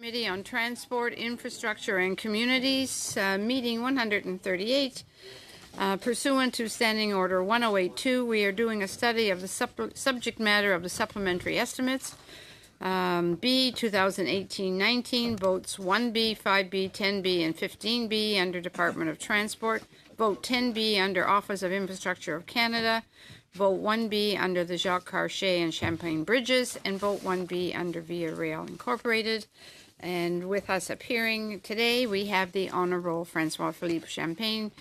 Committee on Transport, Infrastructure and Communities, meeting 138. Pursuant to Standing Order 1082, we are doing a study of the subject matter of the supplementary estimates. B 2018-19, votes 1B, 5B, 10B, and 15B under Department of Transport. Vote 10B under Office of Infrastructure of Canada. Vote 1B under the Jacques Cartier and Champlain Bridges, and vote 1B under Via Rail Incorporated. And with us appearing today, we have the Honourable Francois-Philippe Champagne,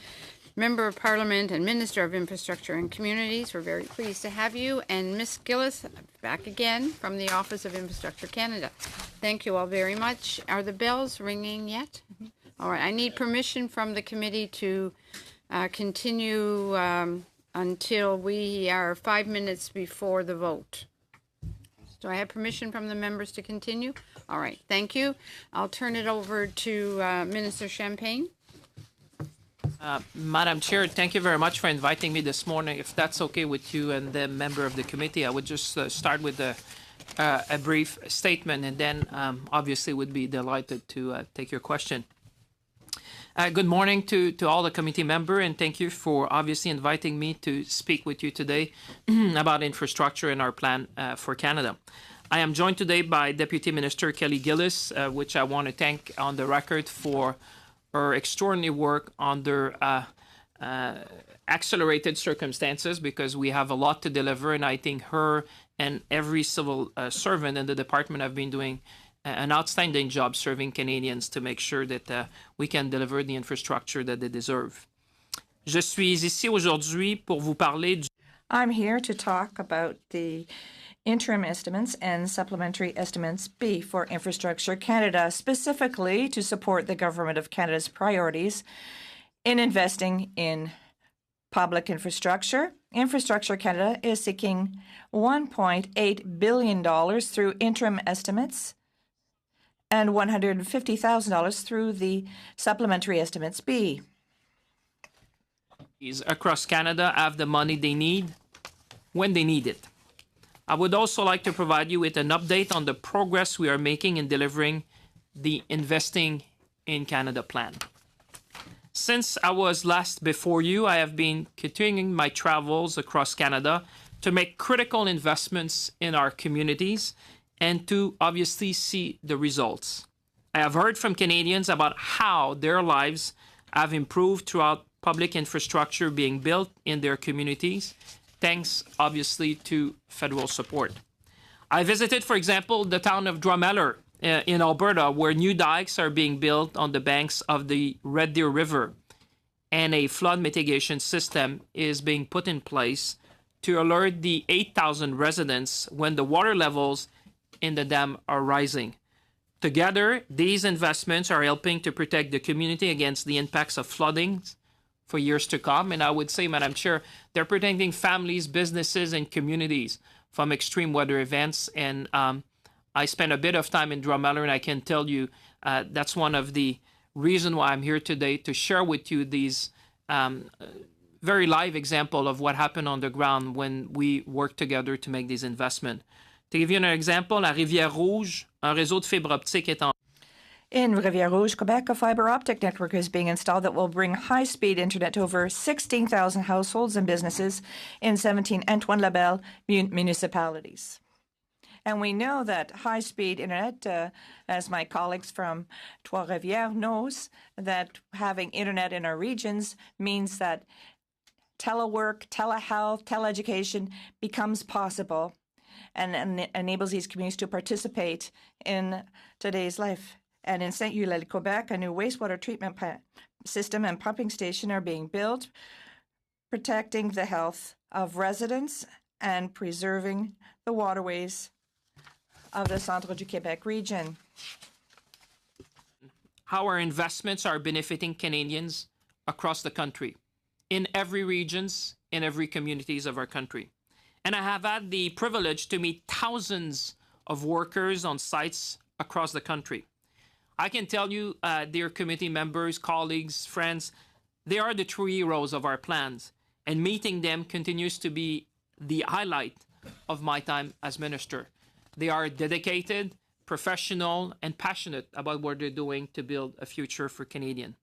Member of Parliament and Minister of Infrastructure and Communities. We're very pleased to have you. And Ms. Gillis, back again from the Office of Infrastructure Canada. Thank you all very much. Are the bells ringing yet? All right, I need permission from the committee to continue until we are 5 minutes before the vote. Do I have permission from the members to continue? All right, thank you. I'll turn it over to Minister Champagne. Madam Chair, thank you very much for inviting me this morning. If that's okay with you and the member of the committee, I would just start with a brief statement, and then obviously would be delighted to take your question. Good morning to all the committee members, and thank you for obviously inviting me to speak with you today about infrastructure and our plan for Canada. I am joined today by Deputy Minister Kelly Gillis, which I want to thank on the record for her extraordinary work under accelerated circumstances, because we have a lot to deliver, and I think her and every civil servant in the department have been doing an outstanding job serving Canadians to make sure that we can deliver the infrastructure that they deserve. Je suis ici aujourd'hui pour vous parler du... I'm here to talk about the interim estimates and supplementary estimates B for Infrastructure Canada, specifically to support the Government of Canada's priorities in investing in public infrastructure. Infrastructure Canada is seeking $1.8 billion through interim estimates and $150,000 through the supplementary estimates B. Across Canada have the money they need when they need it. I would also like to provide you with an update on the progress we are making in delivering the Investing in Canada plan. Since I was last before you, I have been continuing my travels across Canada to make critical investments in our communities and to obviously see the results. I have heard from Canadians about how their lives have improved throughout public infrastructure being built in their communities, thanks obviously to federal support. I visited, for example, the town of Drumheller in Alberta, where new dikes are being built on the banks of the Red Deer River, and a flood mitigation system is being put in place to alert the 8,000 residents when the water levels in the dam are rising. Together, these investments are helping to protect the community against the impacts of flooding for years to come. And I would say, Madam Chair, they're protecting families, businesses, and communities from extreme weather events. And I spent a bit of time in Drumheller, and I can tell you that's one of the reasons why I'm here today, to share with you these very live example of what happened on the ground when we work together to make these investments. To give you an example, la Rivière-Rouge, un réseau de fibre optique est en... In Rivière-Rouge, Quebec, a fiber optic network is being installed that will bring high-speed internet to over 16,000 households and businesses in 17 Antoine-Labelle municipalities. And we know that high-speed internet, as my colleagues from Trois-Rivières knows, that having internet in our regions means that telework, telehealth, teleeducation becomes possible and enables these communities to participate in today's life. And in Saint-Eulalie, Quebec, a new wastewater treatment system and pumping station are being built, protecting the health of residents and preserving the waterways of the Centre du Québec region. How our investments are benefiting Canadians across the country, in every regions, in every communities of our country. And I have had the privilege to meet thousands of workers on sites across the country. I can tell you, dear committee members, colleagues, friends, they are the true heroes of our plans, and meeting them continues to be the highlight of my time as minister. They are dedicated, professional, and passionate about what they're doing to build a future for Canadians.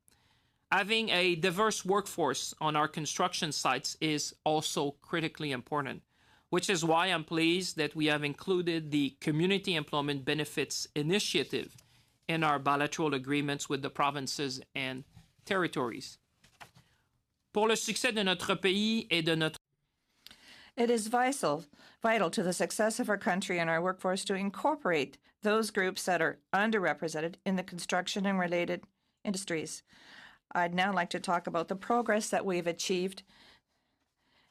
Having a diverse workforce on our construction sites is also critically important, which is why I'm pleased that we have included the Community Employment Benefits Initiative in our bilateral agreements with the provinces and territories. Pour le succès de notre pays et de notre It is vital to the success of our country and our workforce to incorporate those groups that are underrepresented in the construction and related industries. I'd now like to talk about the progress that we've achieved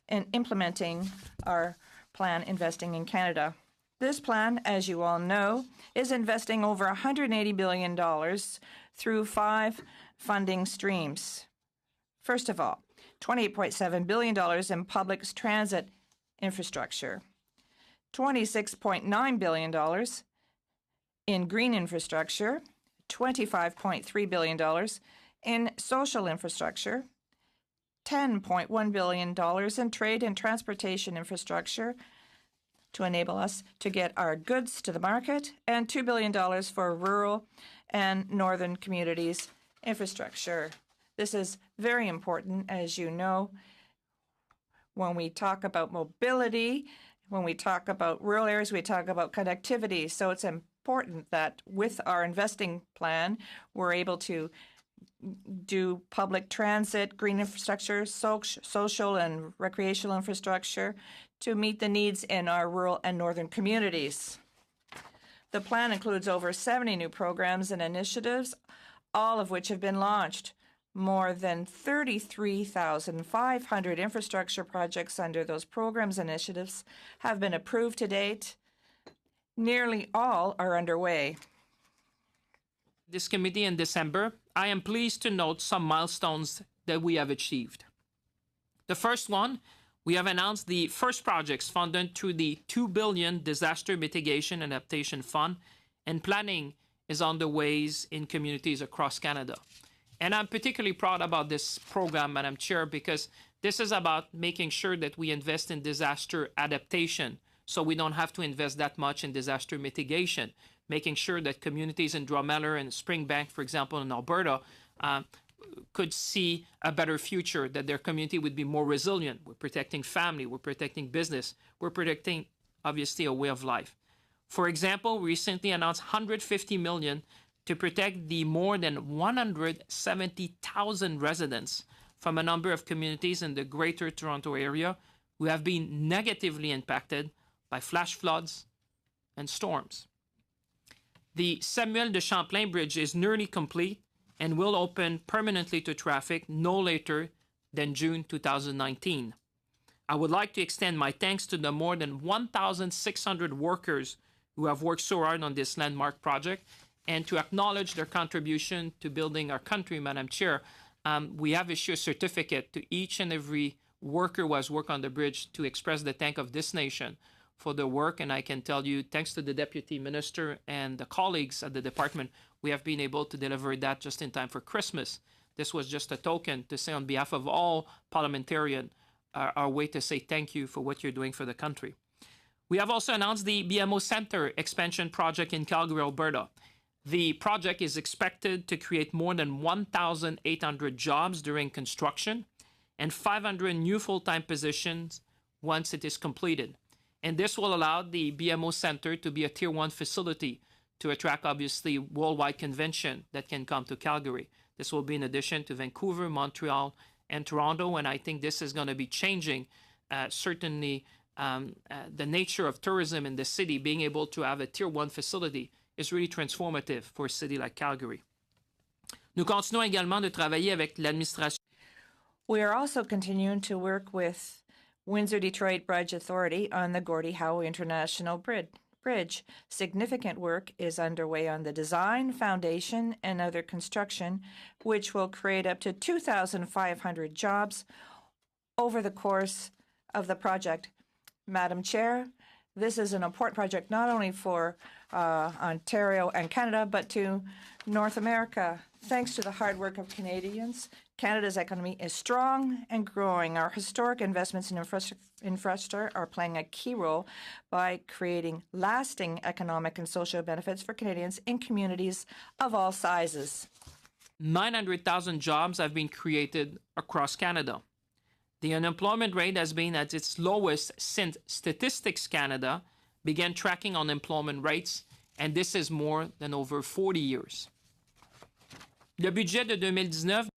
in implementing our plan Investing in Canada. This plan, as you all know, is investing over $180 billion through 5 funding streams. First of all, $28.7 billion in public transit infrastructure, $26.9 billion in green infrastructure, $25.3 billion in social infrastructure, $10.1 billion in trade and transportation infrastructure to enable us to get our goods to the market, and $2 billion for rural and northern communities infrastructure. This is very important, as you know, when we talk about mobility, when we talk about rural areas, we talk about connectivity. So it's important that with our investing plan, we're able to do public transit, green infrastructure, social and recreational infrastructure to meet the needs in our rural and northern communities. The plan includes over 70 new programs and initiatives, all of which have been launched. More than 33,500 infrastructure projects under those programs and initiatives have been approved to date. Nearly all are underway. This committee in December, I am pleased to note some milestones that we have achieved. The first one, we have announced the first projects funded through the $2 billion Disaster Mitigation and Adaptation Fund, and planning is underway in communities across Canada. And I'm particularly proud about this program, Madam Chair, because this is about making sure that we invest in disaster adaptation so we don't have to invest that much in disaster mitigation, making sure that communities in Drumheller and Springbank, for example, in Alberta, could see a better future, that their community would be more resilient. We're protecting family, we're protecting business, we're protecting, obviously, a way of life. For example, we recently announced $150 million to protect the more than 170,000 residents from a number of communities in the Greater Toronto Area who have been negatively impacted by flash floods and storms. The Samuel de Champlain Bridge is nearly complete and will open permanently to traffic no later than June 2019. I would like to extend my thanks to the more than 1,600 workers who have worked so hard on this landmark project, and to acknowledge their contribution to building our country, Madam Chair. We have issued a certificate to each and every worker who has worked on the bridge to express the thanks of this nation for their work. And I can tell you, thanks to the Deputy Minister and the colleagues at the department, we have been able to deliver that just in time for Christmas. This was just a token to say on behalf of all parliamentarians, our way to say thank you for what you're doing for the country. We have also announced the BMO Centre expansion project in Calgary, Alberta. The project is expected to create more than 1,800 jobs during construction and 500 new full-time positions once it is completed. And this will allow the BMO Centre to be a Tier 1 facility to attract, obviously, worldwide convention that can come to Calgary. This will be in addition to Vancouver, Montreal, and Toronto, and I think this is going to be changing, certainly, the nature of tourism in the city. Being able to have a Tier 1 facility is really transformative for a city like Calgary. Nous continuons également de travailler avec l'administration. We are also continuing to work with Windsor-Detroit Bridge Authority on the Gordie Howe International Bridge. Significant work is underway on the design, foundation, and other construction, which will create up to 2,500 jobs over the course of the project. Madam Chair, this is an important project not only for Ontario and Canada, but North America. Thanks to the hard work of Canadians, Canada's economy is strong and growing. Our historic investments in infrastructure are playing a key role by creating lasting economic and social benefits for Canadians in communities of all sizes. 900,000 jobs have been created across Canada. The unemployment rate has been at its lowest since Statistics Canada began tracking unemployment rates, and this is more than over 40 years. Le budget de 2019.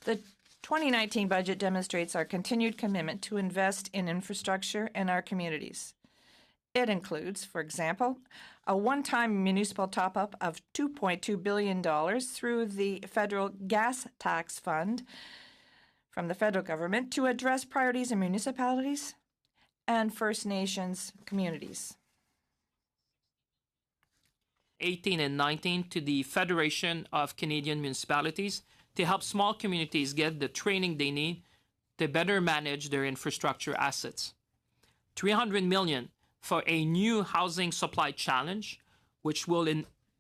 The 2019 budget demonstrates our continued commitment to invest in infrastructure in our communities. It includes, for example, a one-time municipal top-up of $2.2 billion through the federal gas tax fund from the federal government to address priorities in municipalities and First Nations communities. 18 and 19 to the Federation of Canadian Municipalities to help small communities get the training they need to better manage their infrastructure assets. $300 million for a new housing supply challenge, which will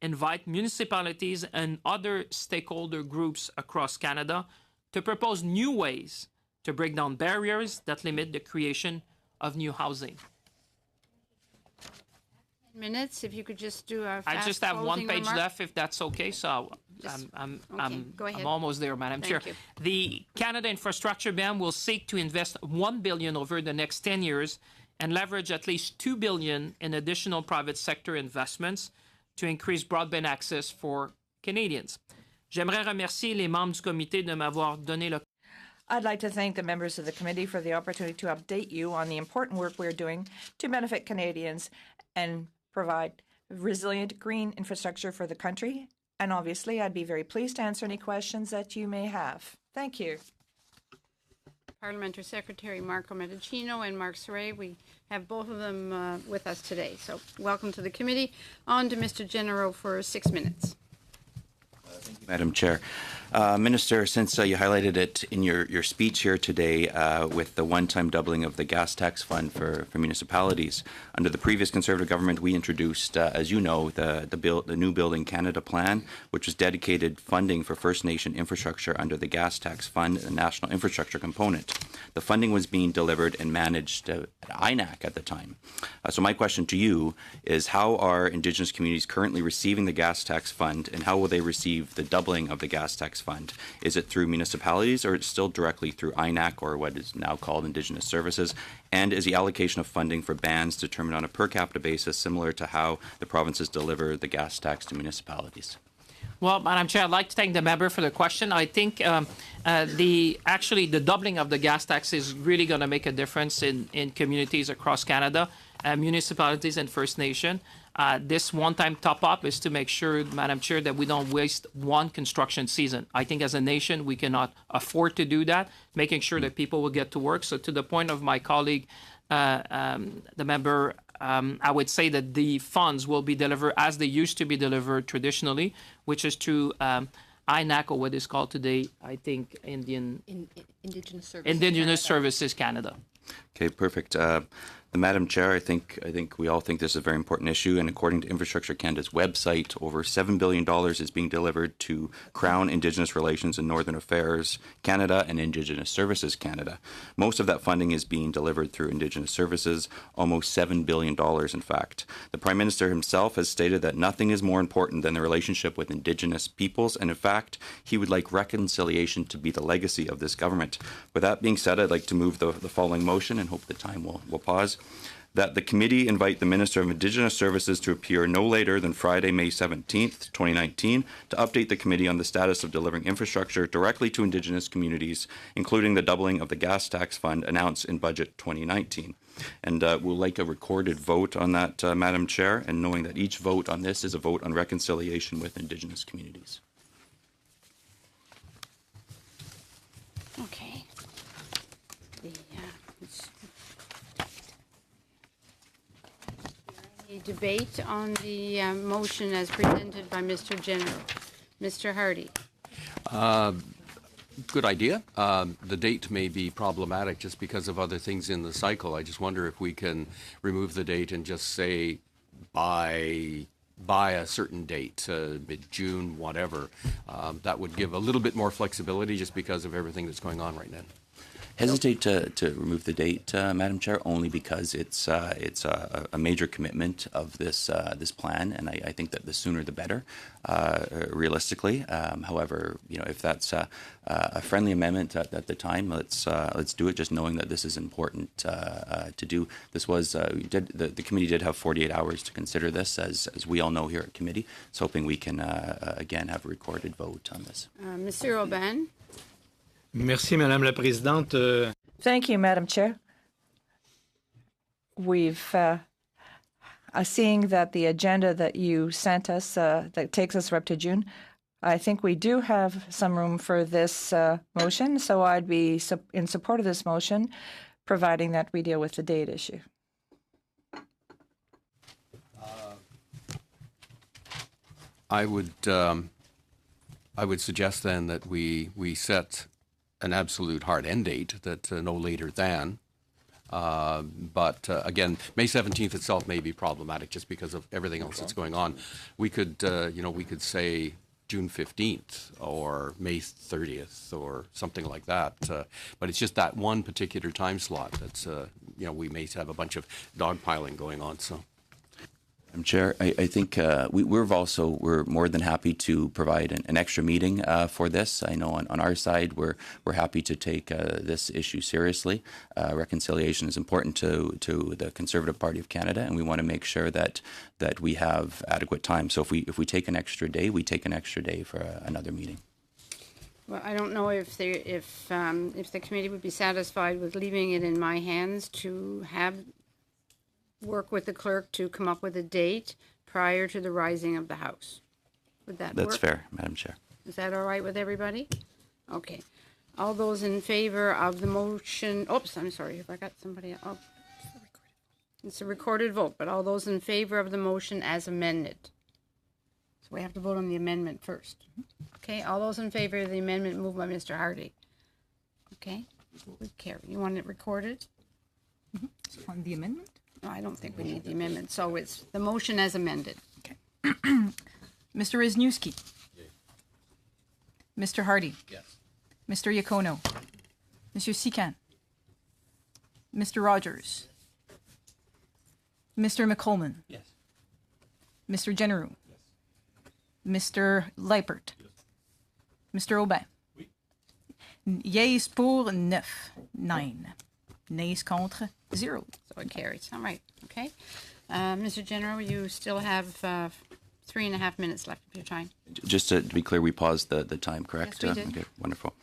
invite municipalities and other stakeholder groups across Canada to propose new ways to break down barriers that limit the creation of new housing. Minutes, if you could just do a fast I just have one closing page remark. left, if that's okay. So Go ahead. I'm almost there, Madam Chair. you. The Canada Infrastructure Bank will seek to invest $1 billion over the next 10 years and leverage at least $2 billion in additional private sector investments to increase broadband access for Canadians. J'aimerais remercier les membres du comité de m'avoir donné le. I'd like to thank the members of the committee for the opportunity to update you on the important work we're doing to benefit Canadians and provide resilient green infrastructure for the country. And obviously, I'd be very pleased to answer any questions that you may have. Thank you. Parliamentary Secretary Marco Medicino and Mark Saray. We have both of them with us today. So welcome to the committee. On to Mr. General for 6 minutes. Madam Chair. Minister, since you highlighted it in your speech here today with the one-time doubling of the gas tax fund for municipalities, under the previous Conservative government, we introduced, as you know, the new Building Canada plan, which was dedicated funding for First Nation infrastructure under the gas tax fund and national infrastructure component. The funding was being delivered and managed at INAC at the time. So my question to you is, how are Indigenous communities currently receiving the gas tax fund, and how will they receive the doubling of the gas tax fund? Is it through municipalities, or is it still directly through INAC, or what is now called Indigenous Services? And is the allocation of funding for bands determined on a per capita basis, similar to how the provinces deliver the gas tax to municipalities? Well, Madam Chair, I'd like to thank the member for the question. I think the doubling of the gas tax is really going to make a difference in communities across Canada, municipalities and First Nation. This one-time top-up is to make sure, Madam Chair, that we don't waste one construction season. I think as a nation, we cannot afford to do that, making sure that people will get to work. So to the point of my colleague, the member, I would say that the funds will be delivered as they used to be delivered traditionally, which is through INAC, or what is called today, I think, Indigenous Services. Indigenous Services Canada. Okay, perfect. Madam Chair, I think we all think this is a very important issue, and according to Infrastructure Canada's website, over $7 billion is being delivered to Crown Indigenous Relations and Northern Affairs Canada and Indigenous Services Canada. Most of that funding is being delivered through Indigenous Services, almost $7 billion in fact. The Prime Minister himself has stated that nothing is more important than the relationship with Indigenous peoples, and in fact, he would like reconciliation to be the legacy of this government. With that being said, I'd like to move the following motion, and hope the time will pause. That the committee invite the Minister of Indigenous Services to appear no later than Friday, May 17th, 2019, to update the committee on the status of delivering infrastructure directly to Indigenous communities, including the doubling of the gas tax fund announced in Budget 2019. And we'll like a recorded vote on that, Madam Chair, and knowing that each vote on this is a vote on reconciliation with Indigenous communities. Okay. A debate on the motion as presented by Mr. General. Mr. Hardy. Good idea. The date may be problematic just because of other things in the cycle. I just wonder if we can remove the date and just say by by a certain date, mid-June, whatever. That would give a little bit more flexibility just because of everything that's going on right now. Hesitate to remove the date, Madam Chair, only because it's a major commitment of this plan, and I think that the sooner the better, realistically. However, if that's a friendly amendment at the time, let's do it. Just knowing that this is important to do. This was the committee did have 48 hours to consider this, as we all know here at committee. So hoping we can again have a recorded vote on this. Monsieur Aubin. Merci, Madame la Présidente. Thank you, Madam Chair. We've seeing that the agenda that you sent us that takes us up to June, I think we do have some room for this motion, so I'd be in support of this motion, providing that we deal with the date issue. I would suggest then that we set an absolute hard end date that no later than. But again, May 17th itself may be problematic just because of everything else that's going on. We could, we could say June 15th or May 30th or something like that. But it's just that one particular time slot that's, we may have a bunch of dogpiling going on. So. Madam Chair, I think we're more than happy to provide an extra meeting for this. I know on our side we're happy to take this issue seriously. Reconciliation is important to the Conservative Party of Canada, and we want to make sure that we have adequate time. So if we take an extra day, we take an extra day for another meeting. Well, I don't know if the committee would be satisfied with leaving it in my hands to work with the clerk to come up with a date prior to the rising of the House. Would that work? That's fair, Madam Chair. Is that all right with everybody? Okay. All those in favor of the motion, oops, I'm sorry, have I got somebody else? Oh, it's a recorded vote, but all those in favor of the motion as amended. So we have to vote on the amendment first. Okay, all those in favor of the amendment moved by Mr. Hardy. Okay, would carry. You want it recorded? On the amendment? No, I don't think we need the amendment. So it's the motion as amended. Okay. Mr. Wisniewski. Mr. Hardy. Yes. Mr. Iacono. Mr. Sican. Mr. Rogers. Mr. McColman. Yes. Mr. Generou. Mr. Leipert. Mr. Aubin. Oui. Yeas pour 9. Nays contre 0. So it carries. All right. Okay. Mr. General, you still have 3.5 minutes left of your time. Just to be clear, we paused the time, correct? Yes, we did. Okay, wonderful.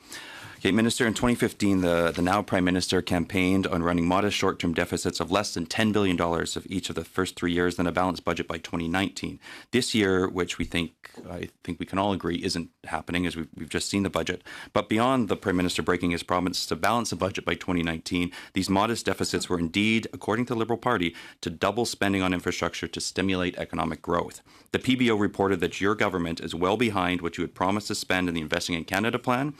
Okay, Minister, in 2015, the now Prime Minister campaigned on running modest short-term deficits of less than $10 billion of each of the first 3 years, then a balanced budget by 2019. This year, which I think we can all agree isn't happening, as we've just seen the budget. But beyond the Prime Minister breaking his promise to balance the budget by 2019, these modest deficits were indeed, according to the Liberal Party, to double spending on infrastructure to stimulate economic growth. The PBO reported that your government is well behind what you had promised to spend in the Investing in Canada plan.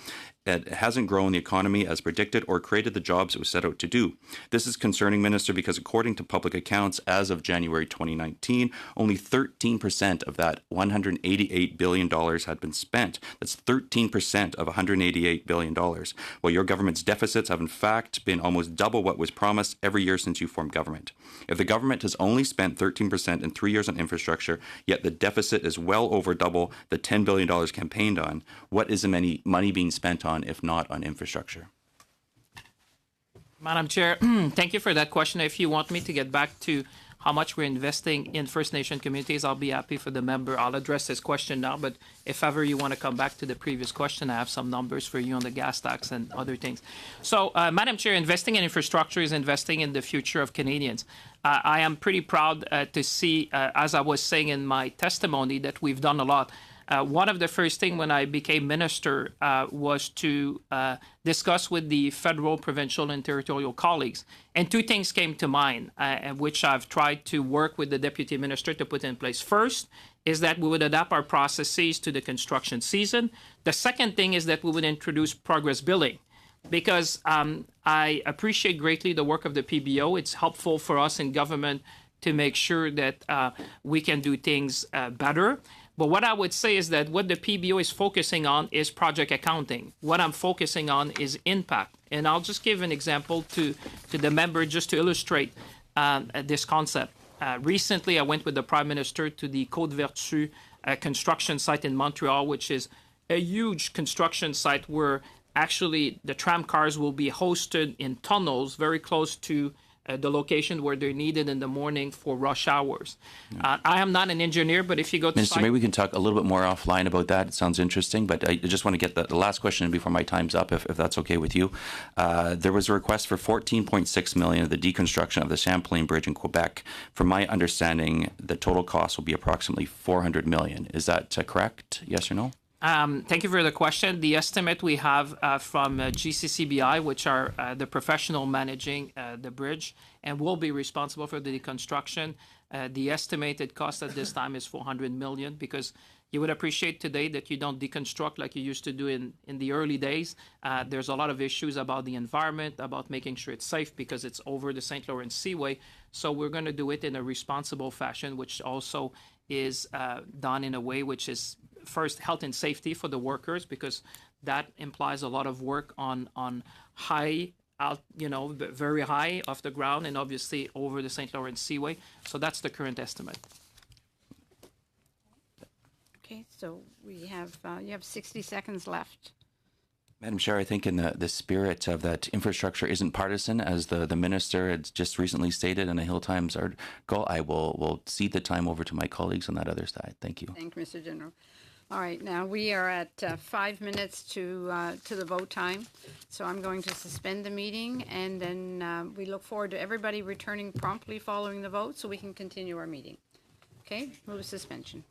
It hasn't grown the economy as predicted or created the jobs it was set out to do. This is concerning, Minister, because according to public accounts, as of January 2019, only 13% of that $188 billion had been spent. That's 13% of $188 billion, while your government's deficits have in fact been almost double what was promised every year since you formed government. If the government has only spent 13% in 3 years on infrastructure, yet the deficit is well over double the $10 billion campaigned on, what is the money being spent on if not on infrastructure? Madam Chair, thank you for that question. If you want me to get back to how much we're investing in First Nation communities, I'll be happy for the member. I'll address this question now, but if ever you want to come back to the previous question, I have some numbers for you on the gas tax and other things. So, Madam Chair, investing in infrastructure is investing in the future of Canadians. I am pretty proud to see, as I was saying in my testimony, that we've done a lot. One of the first things when I became minister was to discuss with the federal, provincial, and territorial colleagues. And two things came to mind, which I've tried to work with the deputy minister to put in place. First is that we would adapt our processes to the construction season. The second thing is that we would introduce progress billing. Because I appreciate greatly the work of the PBO. It's helpful for us in government to make sure that we can do things better. But what I would say is that what the PBO is focusing on is project accounting. What I'm focusing on is impact. And I'll just give an example to the member just to illustrate this concept. Recently, I went with the Prime Minister to the Côte Vertu construction site in Montreal, which is a huge construction site where actually the tram cars will be hosted in tunnels very close to the location where they're needed in the morning for rush hours. I am not an engineer, but if you go to Minister, maybe we can talk a little bit more offline about that. It sounds interesting, but I just want to get the last question before my time's up, if that's okay with you. There was a request for $14.6 million of the deconstruction of the Champlain Bridge in Quebec. From my understanding, the total cost will be approximately $400 million. Is that correct? Yes or no? Thank you for the question. The estimate we have from GCCBI, which are the professional managing the bridge and will be responsible for the construction, the estimated cost at this time is $400 million, because you would appreciate today that you don't deconstruct like you used to do in the early days. There's a lot of issues about the environment, about making sure it's safe because it's over the St. Lawrence Seaway. So we're going to do it in a responsible fashion, which also is done in a way which is first health and safety for the workers, because that implies a lot of work on high out, very high off the ground and obviously over the St. Lawrence Seaway. So that's the current estimate. Okay, so we have, you have 60 seconds left. Madam Chair, I think in the spirit of that infrastructure isn't partisan, as the minister had just recently stated in a Hill Times article, I will cede the time over to my colleagues on that other side. Thank you. Thank you, Mr. General. All right, now we are at 5 minutes to the vote time. So I'm going to suspend the meeting, and then we look forward to everybody returning promptly following the vote so we can continue our meeting. Okay, move to suspension.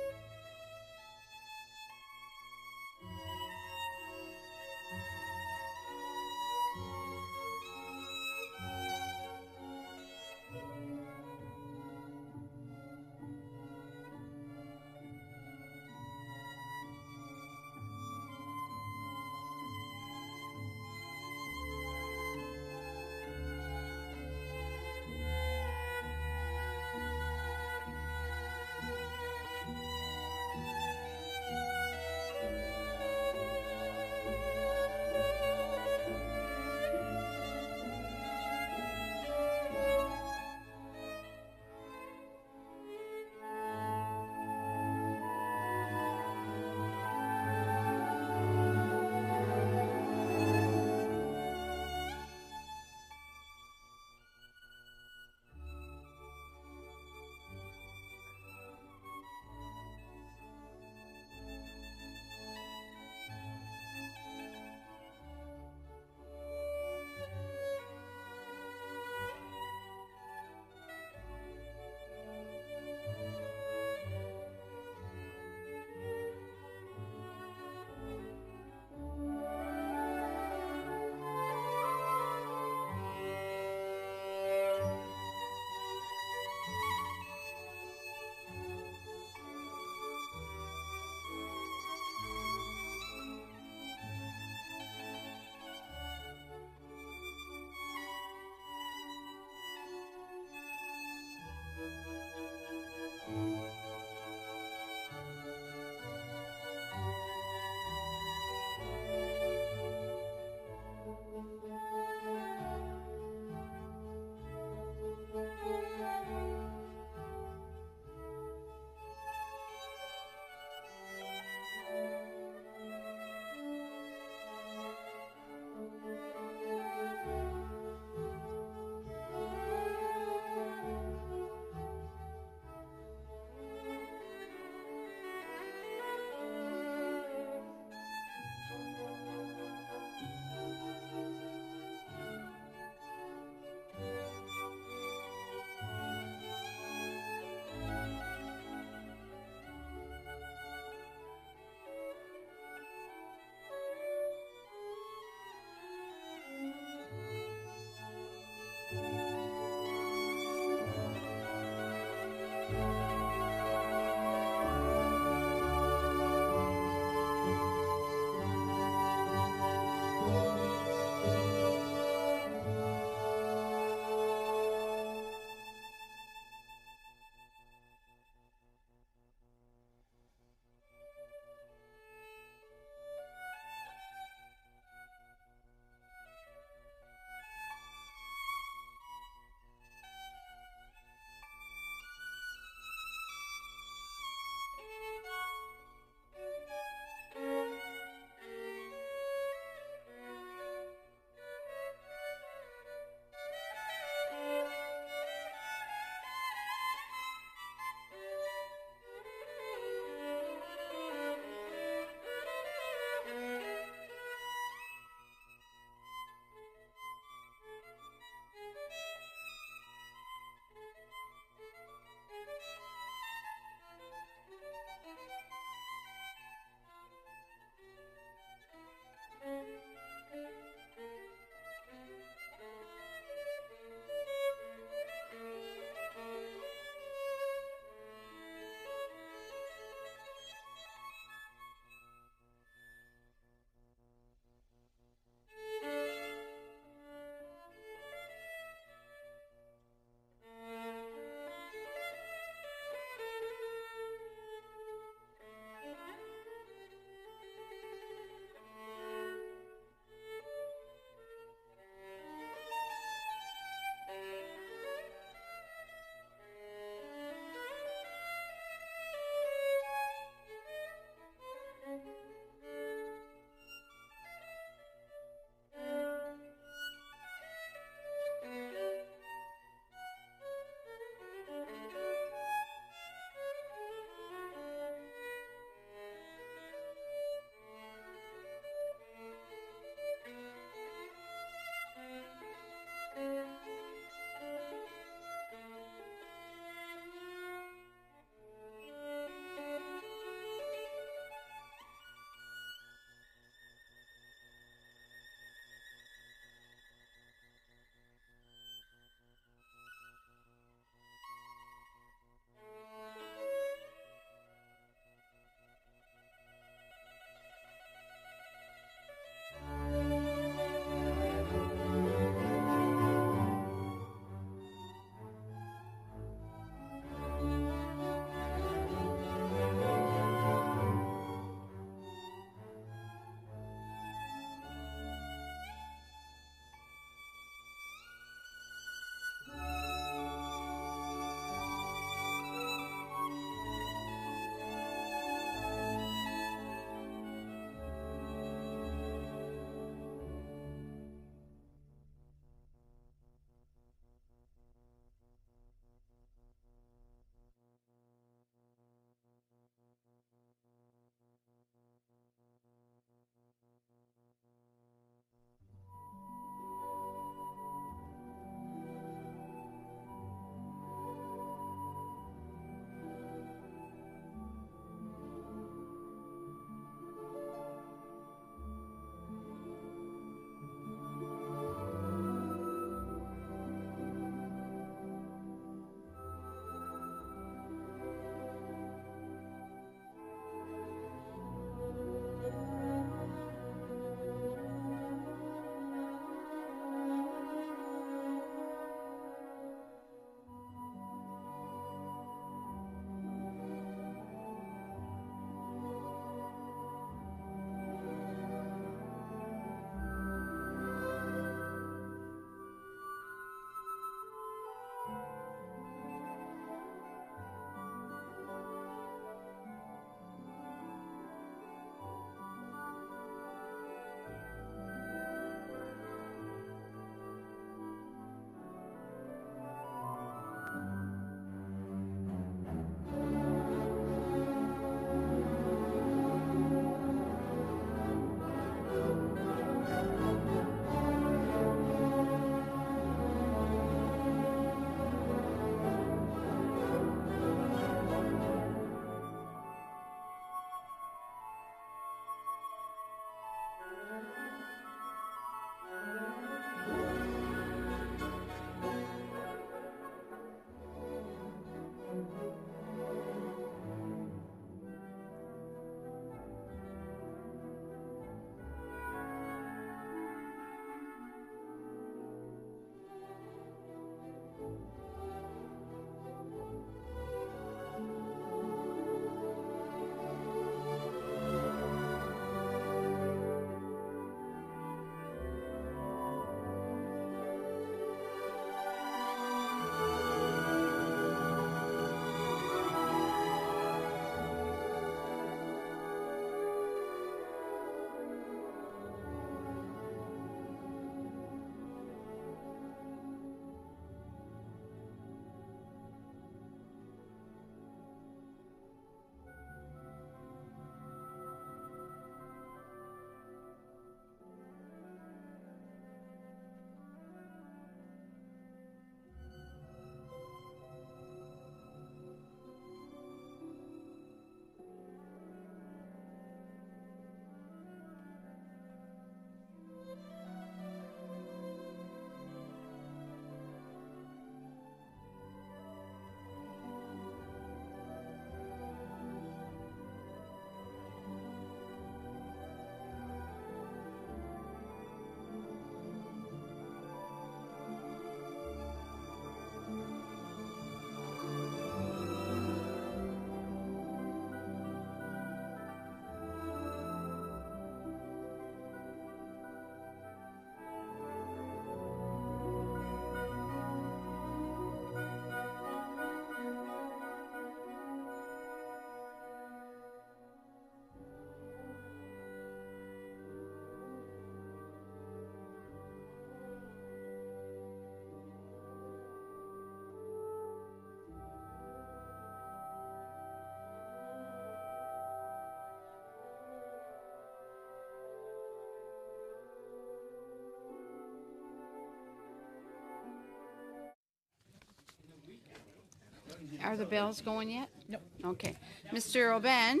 Are the bells going yet? No. Okay. Mr. Oban,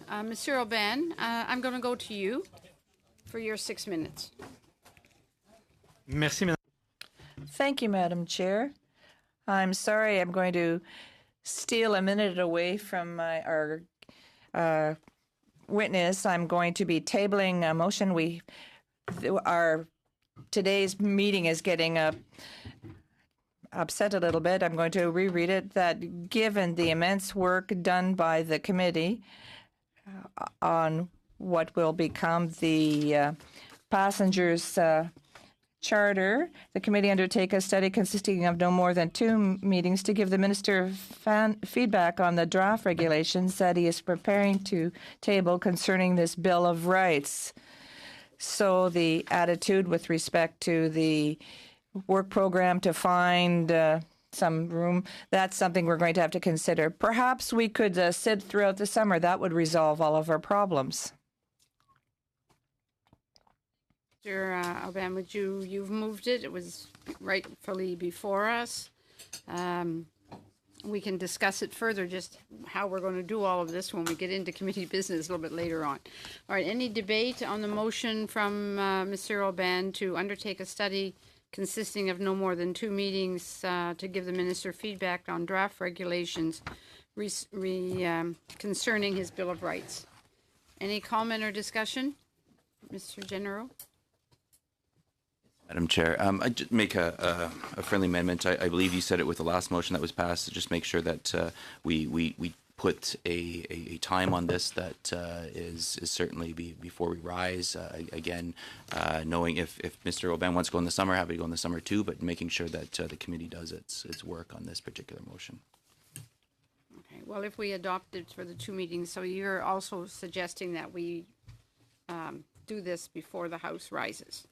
I'm going to go to you for your 6 minutes. Merci, Madame. Thank you, Madam Chair. I'm sorry I'm going to steal a minute away from our witness. I'm going to be tabling a motion. Today's meeting is getting upset a little bit. I'm going to reread it. That given the immense work done by the committee on what will become the passengers' charter, the committee undertake a study consisting of no more than 2 meetings to give the minister feedback on the draft regulations that he is preparing to table concerning this Bill of Rights. So the attitude with respect to the work program to find some room, that's something we're going to have to consider. Perhaps we could sit throughout the summer. That would resolve all of our problems. Mr. Oban, you've moved it. It was rightfully before us. We can discuss it further, just how we're going to do all of this when we get into committee business a little bit later on. All right, any debate on the motion from Mr. Oban to undertake a study consisting of no more than 2 meetings to give the minister feedback on draft regulations concerning his Bill of Rights? Any comment or discussion? Mr. General? Madam Chair, I'd just make a friendly amendment. I believe you said it with the last motion that was passed, to just make sure that we put a time on this that is certainly before we rise. Again, knowing if Mr. Oban wants to go in the summer, have it go in the summer too, but making sure that the committee does its work on this particular motion. Okay, well, if we adopt it for the 2 meetings, so you're also suggesting that we do this before the House rises?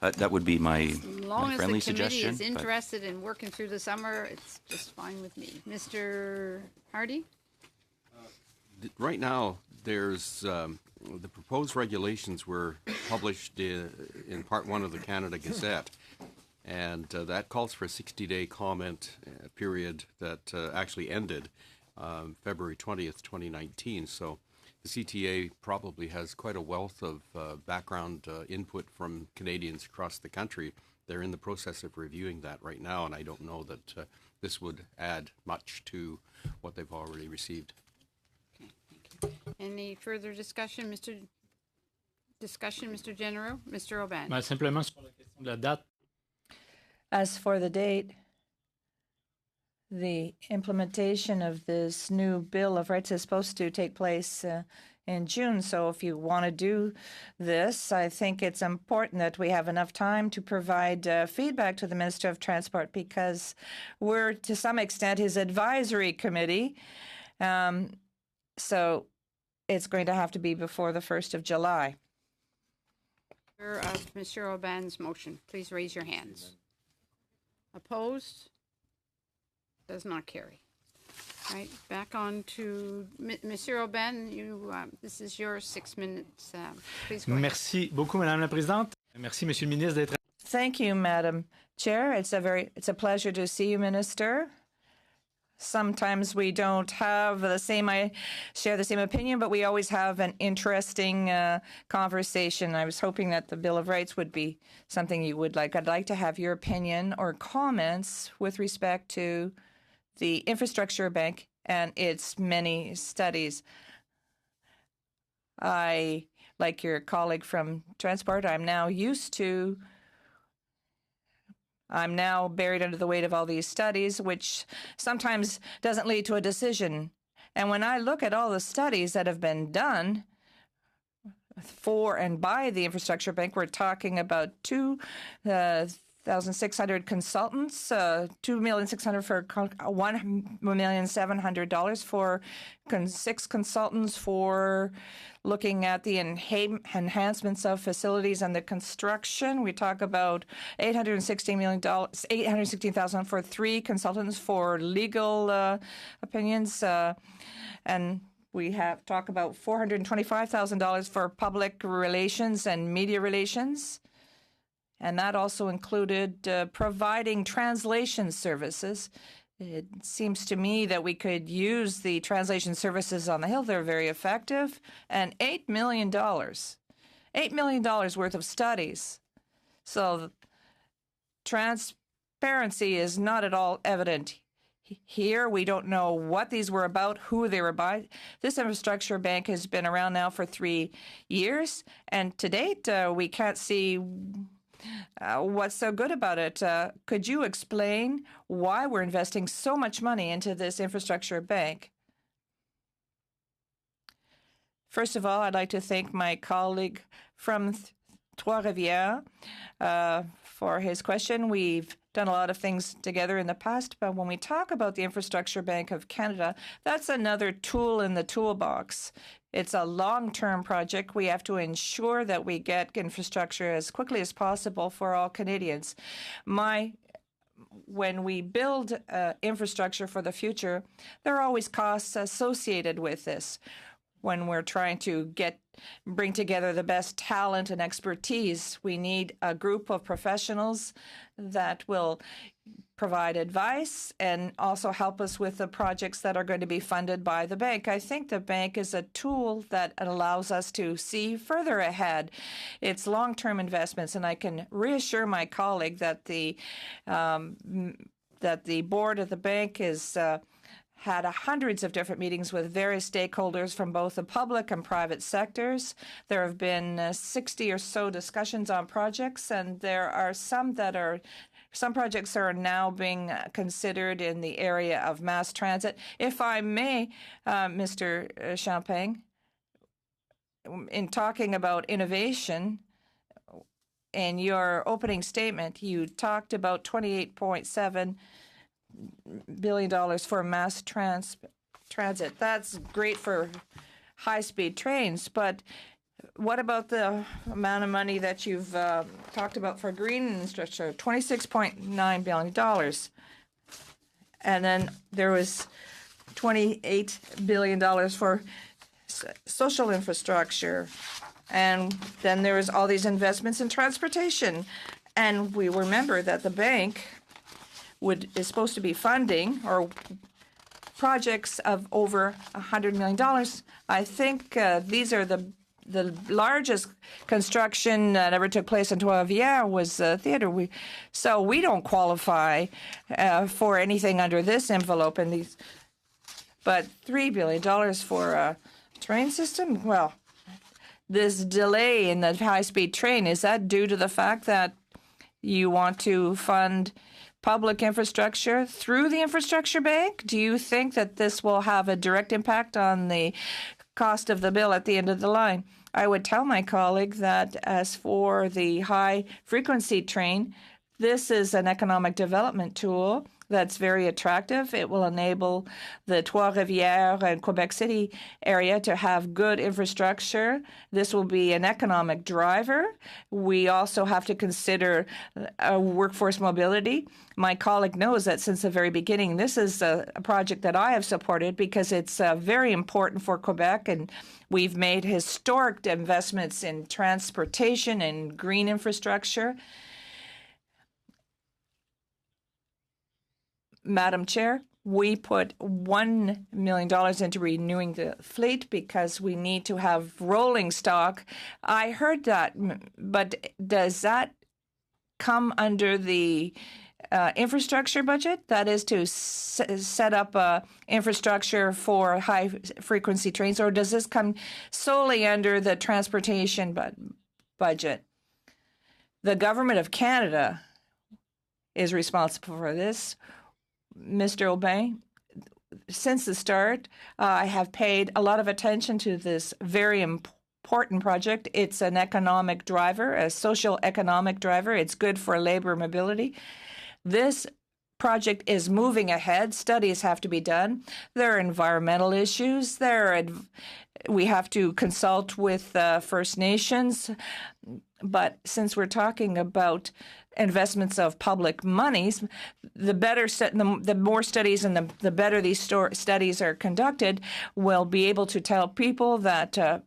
That would be my As long as the friendly committee suggestion. is interested in working through the summer, it's just fine with me. Mr. Hardy? Right now, there's the proposed regulations were published in Part 1 of the Canada Gazette, and that calls for a 60-day comment period that actually ended February 20th, 2019. So the CTA probably has quite a wealth of background input from Canadians across the country. They're in the process of reviewing that right now, and I don't know that this would add much to what they've already received. Okay, thank you. Any further discussion, Mr. General? Mr. Oban? Simplement sur la question de la date. As for the date, the implementation of this new Bill of Rights is supposed to take place in June. So if you want to do this, I think it's important that we have enough time to provide feedback to the Minister of Transport, because we're, to some extent, his advisory committee. So it's going to have to be before the 1st of July. Of Mr. Oban's motion, please raise your hands. Opposed? Does not carry. All right, back on to Monsieur Oban. This is your 6 minutes. Please go ahead. Merci beaucoup, Madame la Présidente. Merci, Monsieur le Ministre, d'être. Thank you, Madam Chair. It's a pleasure to see you, Minister. Sometimes we don't have share the same opinion, but we always have an interesting conversation. I was hoping that the Bill of Rights would be something you would like. I'd like to have your opinion or comments with respect to the Infrastructure Bank and its many studies. I, like your colleague from Transport, I'm now buried under the weight of all these studies, which sometimes doesn't lead to a decision. And when I look at all the studies that have been done for and by the Infrastructure Bank, we're talking about 2,600 consultants, $2,600,000 for $1,700,000 for 6 consultants for looking at the enhancements of facilities and the construction. We talk about $816,000 for 3 consultants for legal opinions, and we talk about $425,000 for public relations and media relations. And that also included providing translation services. It seems to me that we could use the translation services on the Hill. They're very effective. And $8 million. $8 million worth of studies. So transparency is not at all evident here. We don't know what these were about, who they were by. This infrastructure bank has been around now for 3 years, and to date, we can't see what's so good about it. Could you explain why we're investing so much money into this infrastructure bank? First of all, I'd like to thank my colleague from Trois-Rivières for his question. We've done a lot of things together in the past, but when we talk about the Infrastructure Bank of Canada, that's another tool in the toolbox. It's a long-term project. We have to ensure that we get infrastructure as quickly as possible for all Canadians. When we build infrastructure for the future, there are always costs associated with this. When we're trying to bring together the best talent and expertise, we need a group of professionals that will provide advice and also help us with the projects that are going to be funded by the bank. I think the bank is a tool that allows us to see further ahead. It's long-term investments, and I can reassure my colleague that the board of the bank is had hundreds of different meetings with various stakeholders from both the public and private sectors. There have been 60 or so discussions on projects, and there are some projects are now being considered in the area of mass transit. If I may, Mr. Champagne, in talking about innovation, in your opening statement, you talked about $28.7 billion for mass transit. That's great for high-speed trains, but what about the amount of money that you've talked about for green infrastructure? $26.9 billion. And then there was $28 billion for social infrastructure. And then there was all these investments in transportation. And we remember that the bank is supposed to be funding or projects of over $100 million. I think these are the largest construction that ever took place in Trois-Rivières was a theater. So we don't qualify for anything under this envelope. But $3 billion for a train system? Well, this delay in the high-speed train, is that due to the fact that you want to fund public infrastructure through the infrastructure bank? Do you think that this will have a direct impact on the cost of the bill at the end of the line? I would tell my colleague that as for the high-frequency train, this is an economic development tool that's very attractive. It will enable the Trois-Rivières and Quebec City area to have good infrastructure. This will be an economic driver. We also have to consider workforce mobility. My colleague knows that since the very beginning, this is a project that I have supported because it's very important for Quebec, and we've made historic investments in transportation and green infrastructure. Madam Chair, we put $1 million into renewing the fleet because we need to have rolling stock. I heard that, but does that come under the infrastructure budget? That is to set up infrastructure for high-frequency trains, or does this come solely under the transportation budget? The Government of Canada is responsible for this. Mr. Aubin, since the start, I have paid a lot of attention to this very important project. It's an economic driver, a social economic driver. It's good for labor mobility. This project is moving ahead. Studies have to be done. There are environmental issues. We have to consult with First Nations. But since we're talking about investments of public monies, the better, the more studies and the better these studies are conducted, we'll be able to tell people that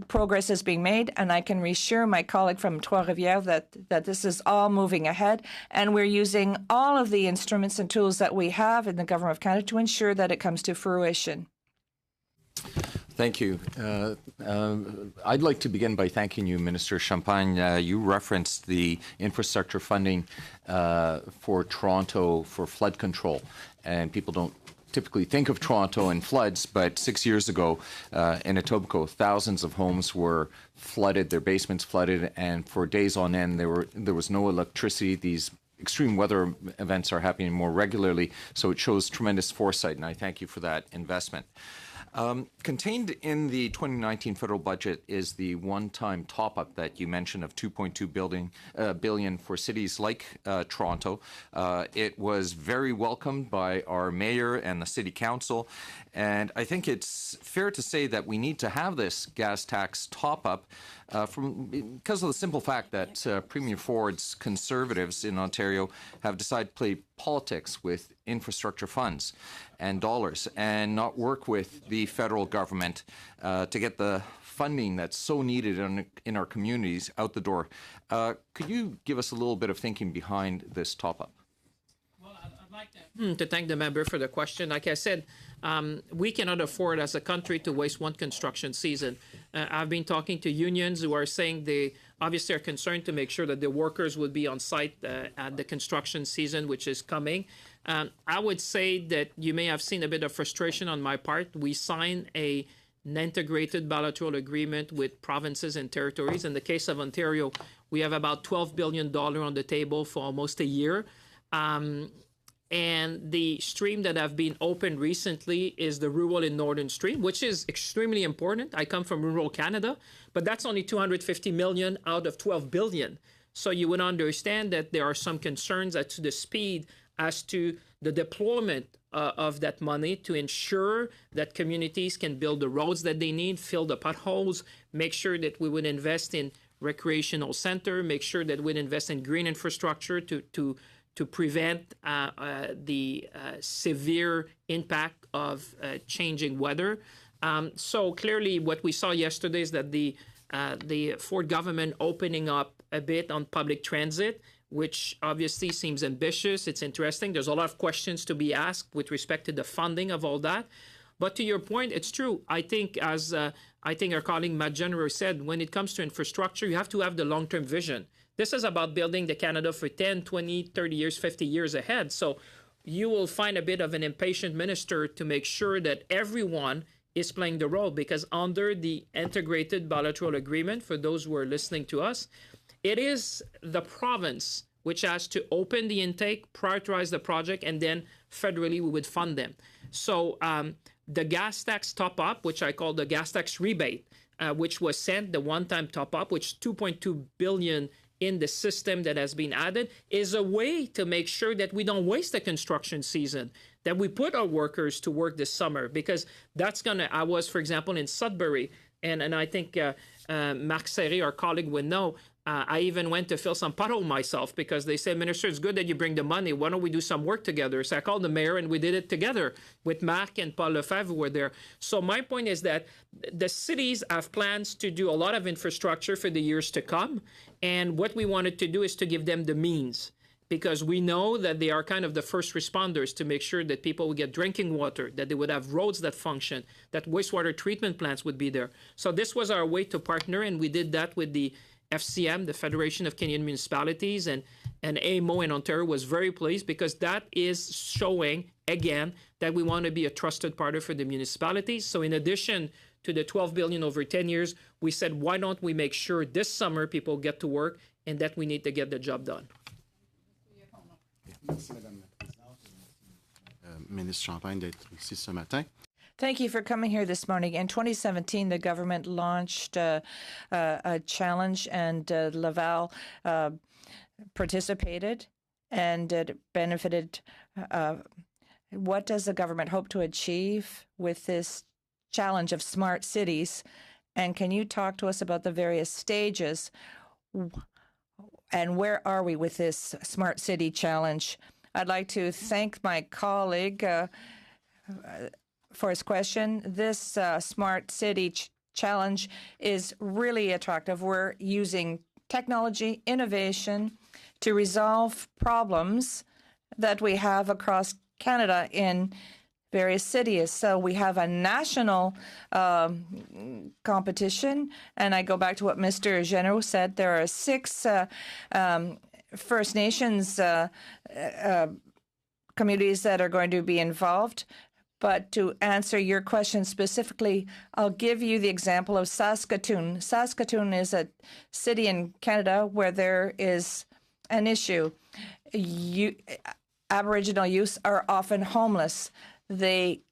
progress is being made. And I can reassure my colleague from Trois-Rivières that this is all moving ahead. And we're using all of the instruments and tools that we have in the Government of Canada to ensure that it comes to fruition. Thank you. I'd like to begin by thanking you, Minister Champagne. You referenced the infrastructure funding for Toronto for flood control, and people don't typically think of Toronto and floods, but 6 years ago in Etobicoke, thousands of homes were flooded, their basements flooded, and for days on end there was no electricity. These extreme weather events are happening more regularly, so it shows tremendous foresight, and I thank you for that investment. Contained in the 2019 federal budget is the one-time top-up that you mentioned of $2.2 billion for cities like Toronto. It was very welcomed by our mayor and the city council, and I think it's fair to say that we need to have this gas tax top-up because of the simple fact that Premier Ford's Conservatives in Ontario have decided to play politics with infrastructure funds and dollars and not work with the federal government to get the funding that's so needed in our communities out the door. Could you give us a little bit of thinking behind this top-up? Well, I'd like to thank the member for the question. Like I said, we cannot afford as a country to waste one construction season. I've been talking to unions who are saying they obviously are concerned to make sure that the workers would be on site at the construction season, which is coming. I would say that you may have seen a bit of frustration on my part. We signed an integrated bilateral agreement with provinces and territories. In the case of Ontario, we have about $12 billion on the table for almost a year. And the stream that have been opened recently is the rural and northern stream, which is extremely important. I come from rural Canada, but that's only $250 million out of $12 billion. So you would understand that there are some concerns as to the speed as to the deployment of that money to ensure that communities can build the roads that they need, fill the potholes, make sure that we would invest in recreational center, make sure that we'd invest in green infrastructure to prevent the severe impact of changing weather. So clearly what we saw yesterday is that the Ford government opening up a bit on public transit, which obviously seems ambitious. It's interesting. There's a lot of questions to be asked with respect to the funding of all that. But to your point, it's true. I think as I think our colleague Matt Jenner said, when it comes to infrastructure, you have to have the long-term vision. This is about building the Canada for 10, 20, 30 years, 50 years ahead. So you will find a bit of an impatient minister to make sure that everyone is playing the role, because under the integrated bilateral agreement, for those who are listening to us, it is the province which has to open the intake, prioritize the project, and then federally we would fund them. So the gas tax top-up, which I call the gas tax rebate, which was sent, the one-time top-up, which $2.2 billion in the system that has been added, is a way to make sure that we don't waste the construction season, that we put our workers to work this summer, because that's going to, I was, for example, in Sudbury, and I think Marc Serré, our colleague, would know, I even went to fill some pothole myself because they said, Minister, it's good that you bring the money. Why don't we do some work together? So I called the mayor and we did it together with Marc and Paul Lefebvre who were there. So my point is that the cities have plans to do a lot of infrastructure for the years to come. And what we wanted to do is to give them the means, because we know that they are kind of the first responders to make sure that people would get drinking water, that they would have roads that function, that wastewater treatment plants would be there. So this was our way to partner, and we did that with the FCM, the Federation of Canadian Municipalities, and AMO in Ontario was very pleased, because that is showing, again, that we want to be a trusted partner for the municipalities. So in addition to the $12 billion over 10 years, we said, why don't we make sure this summer people get to work, and that we need to get the job done. Merci, Madame la Présidente. Ministre Champagne d'être ici ce matin. Thank you for coming here this morning. In 2017, the government launched a challenge, and Laval participated, and it benefited. What does the government hope to achieve with this challenge of smart cities? And can you talk to us about the various stages? and where are we with this Smart City Challenge? I'd like to thank my colleague for his question. This Smart City Challenge is really attractive. We're using technology, innovation to resolve problems that we have across Canada in various cities. So we have a national competition, and I go back to what Mr. Généreux said. There are 6 First Nations communities that are going to be involved. But to answer your question specifically, I'll give you the example of Saskatoon. Saskatoon is a city in Canada where there is an issue. Aboriginal youth are often homeless. They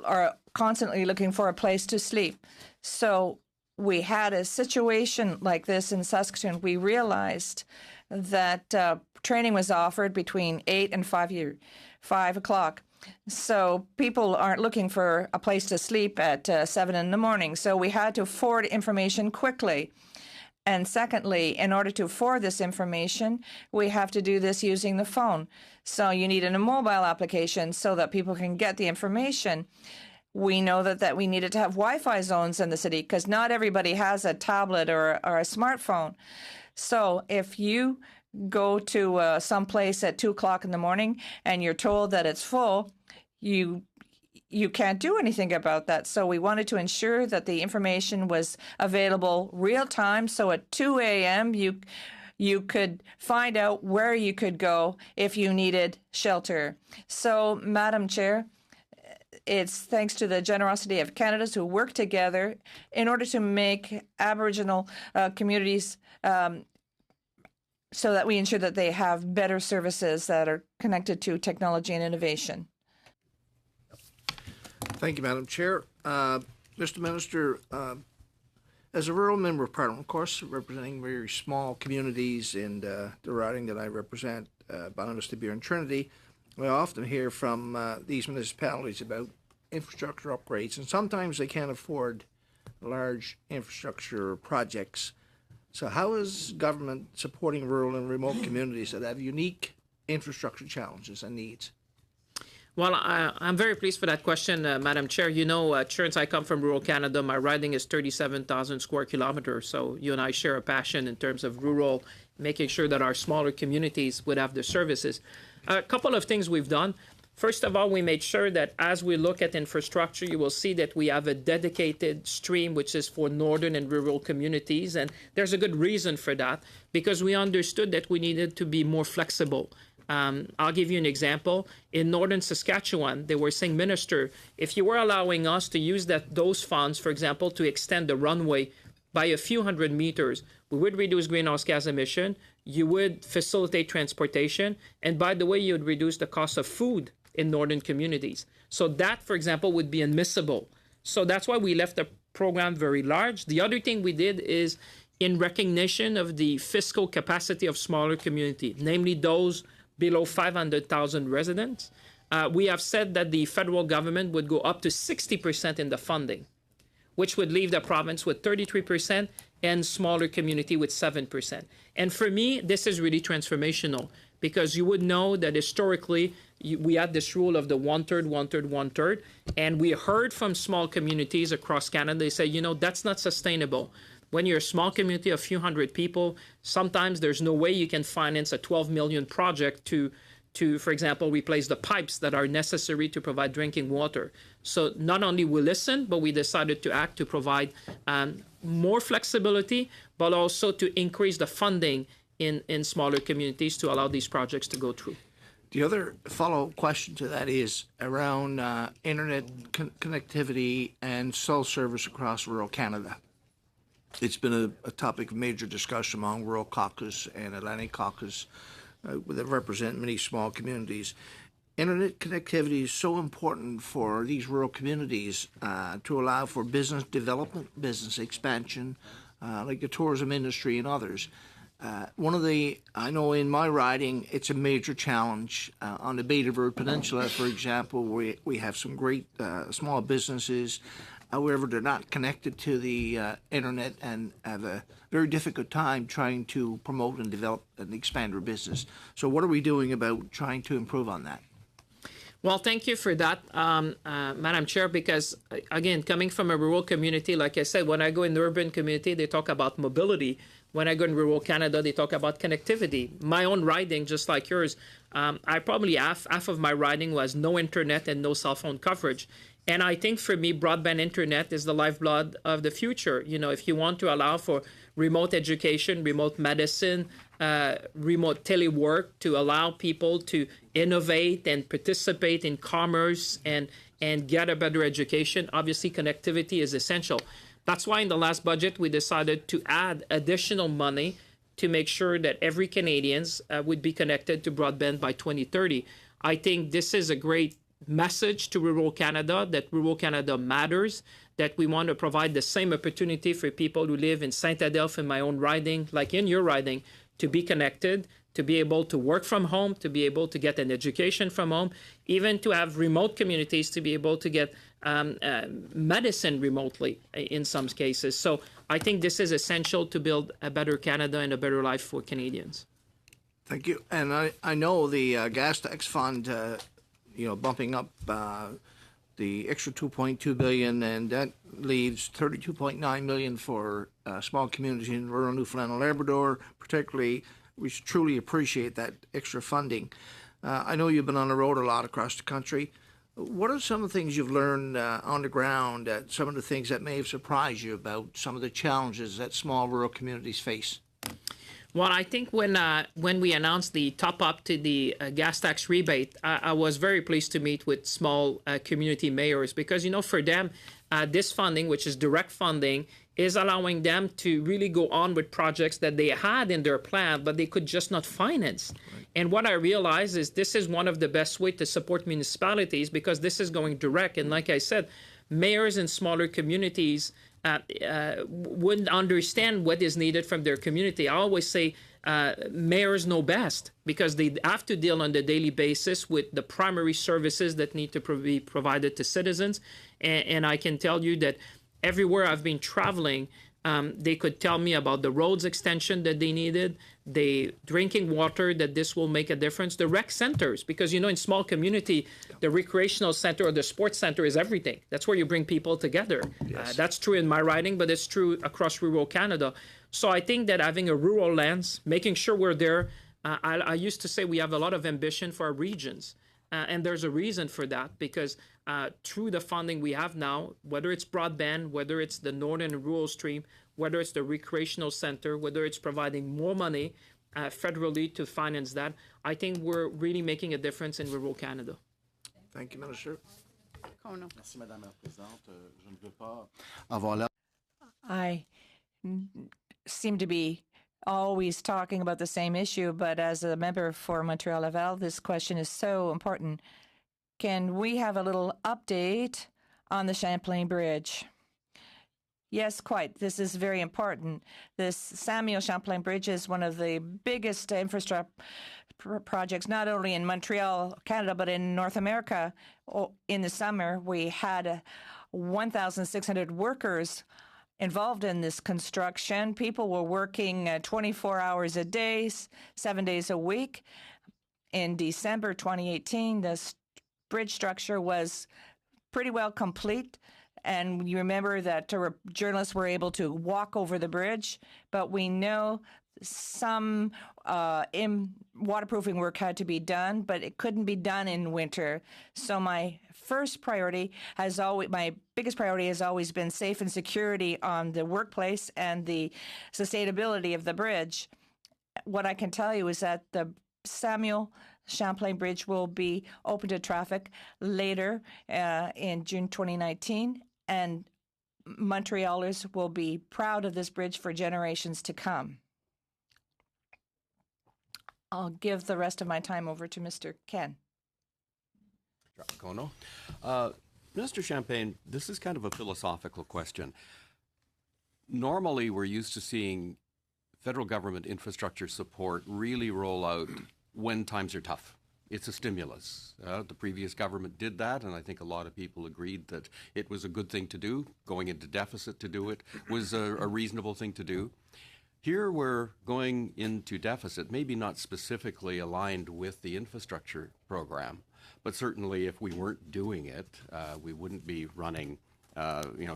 are constantly looking for a place to sleep. So we had a situation like this in Saskatoon. We realized that training was offered between 8 and 5 o'clock. So people aren't looking for a place to sleep at 7 in the morning. So we had to forward information quickly. And secondly, in order to forward this information, we have to do this using the phone. So you need a mobile application so that people can get the information. We know that we needed to have Wi-Fi zones in the city because not everybody has a tablet or a smartphone. So if you go to some place at 2 o'clock in the morning and you're told that it's full, you can't do anything about that. So we wanted to ensure that the information was available real time. So at 2 a.m., you could find out where you could go if you needed shelter. So, Madam Chair, it's thanks to the generosity of Canadians who work together in order to make Aboriginal communities so that we ensure that they have better services that are connected to technology and innovation. Thank you, Madam Chair. Mr. Minister, as a rural member of Parliament, of course, representing very small communities in the riding that I represent, Ballinasty and Trinity, we often hear from these municipalities about infrastructure upgrades, and sometimes they can't afford large infrastructure projects. So how is government supporting rural and remote communities that have unique infrastructure challenges and needs? Well, I'm very pleased for that question, Madam Chair. You know, since I come from rural Canada, my riding is 37,000 square kilometers. So you and I share a passion in terms of rural, making sure that our smaller communities would have the services. A couple of things we've done. First of all, we made sure that as we look at infrastructure, you will see that we have a dedicated stream which is for northern and rural communities. And there's a good reason for that, because we understood that we needed to be more flexible. I'll give you an example. In northern Saskatchewan, they were saying, Minister, if you were allowing us to use those funds, for example, to extend the runway by a few hundred meters, we would reduce greenhouse gas emission, you would facilitate transportation, and by the way, you would reduce the cost of food in northern communities. So that, for example, would be admissible. So that's why we left the program very large. The other thing we did is in recognition of the fiscal capacity of smaller communities, namely those below 500,000 residents, we have said that the federal government would go up to 60% in the funding, which would leave the province with 33% and smaller community with 7%. And for me, this is really transformational, because you would know that historically we had this rule of the one-third, one-third, one-third, and we heard from small communities across Canada, they say, you know, that's not sustainable. When you're a small community of a few hundred people, sometimes there's no way you can finance a 12 million project to, for example, replace the pipes that are necessary to provide drinking water. So not only we listened, but we decided to act to provide more flexibility, but also to increase the funding in smaller communities to allow these projects to go through. The other follow-up question to that is around internet connectivity and cell service across rural Canada. It's been a topic of major discussion among Rural Caucus and Atlantic Caucus that represent many small communities. Internet connectivity is so important for these rural communities to allow for business development, business expansion, like the tourism industry and others. I know in my riding, it's a major challenge. On the Bay de Verde Peninsula, for example, we have some great small businesses However, they're not connected to the internet and have a very difficult time trying to promote and develop and expand their business. So what are we doing about trying to improve on that? Well, thank you for that, Madam Chair, because, again, coming from a rural community, like I said, when I go in the urban community, they talk about mobility. When I go in rural Canada, they talk about connectivity. My own riding, just like yours, I probably half of my riding was no internet and no cell phone coverage. And I think for me, broadband internet is the lifeblood of the future. You know, if you want to allow for remote education, remote medicine, remote telework, to allow people to innovate and participate in commerce and get a better education, obviously connectivity is essential. That's why in the last budget, we decided to add additional money to make sure that every Canadians would be connected to broadband by 2030. I think this is a great message to rural Canada, that rural Canada matters, that we want to provide the same opportunity for people who live in Saint-Adelphe in my own riding, like in your riding, to be connected, to be able to work from home, to be able to get an education from home, even to have remote communities to be able to get medicine remotely in some cases. So I think this is essential to build a better Canada and a better life for Canadians. Thank you. And I know the gas tax fund, bumping up the extra $2.2 billion, and that leaves $32.9 million for small communities in rural Newfoundland and Labrador. Particularly, we should truly appreciate that extra funding. I know you've been on the road a lot across the country. What are some of the things you've learned on the ground? Some of the things that may have surprised you about some of the challenges that small rural communities face? Well, I think when we announced the top up to the gas tax rebate, I was very pleased to meet with small community mayors, because, for them, this funding, which is direct funding, is allowing them to really go on with projects that they had in their plan, but they could just not finance. Right. And what I realized is this is one of the best ways to support municipalities, because this is going direct. And like I said, mayors in smaller communities wouldn't understand what is needed from their community. I always say mayors know best, because they have to deal on a daily basis with the primary services that need to be provided to citizens. And I can tell you that everywhere I've been traveling, they could tell me about the roads extension that they needed, the drinking water, that this will make a difference, the rec centers, because, in small community, the recreational center or the sports center is everything. That's where you bring people together. Yes. That's true in my riding, but it's true across rural Canada. So I think that having a rural lens, making sure we're there, I used to say we have a lot of ambition for our regions. And there's a reason for that, because through the funding we have now, whether it's broadband, whether it's the Northern and Rural Stream, whether it's the recreational center, whether it's providing more money federally to finance that, I think we're really making a difference in rural Canada. Thank you, Minister. Kono. Merci, Madame la Présidente. Je ne veux pas avoir l'air. I seem to be always talking about the same issue, but as a member for Montreal Laval, this question is so important. Can we have a little update on the Champlain Bridge? Yes, quite. This is very important. This Samuel Champlain Bridge is one of the biggest infrastructure projects, not only in Montreal, Canada, but in North America. In the summer, we had 1,600 workers involved in this construction. People were working 24 hours a day, 7 days a week. In December 2018, this bridge structure was pretty well complete. And you remember that journalists were able to walk over the bridge, but we know some waterproofing work had to be done, but it couldn't be done in winter. So my biggest priority has always been safe and security on the workplace and the sustainability of the bridge. What I can tell you is that the Samuel Champlain Bridge will be open to traffic later in June 2019, and Montrealers will be proud of this bridge for generations to come. I'll give the rest of my time over to Mr. Ken. Kono. Mr. Champagne, this is kind of a philosophical question. Normally, we're used to seeing federal government infrastructure support really roll out when times are tough. it's a stimulus. The previous government did that, and I think a lot of people agreed that it was a good thing to do. Going into deficit to do it was a reasonable thing to do. Here we're going into deficit, maybe not specifically aligned with the infrastructure program, but certainly if we weren't doing it, we wouldn't be running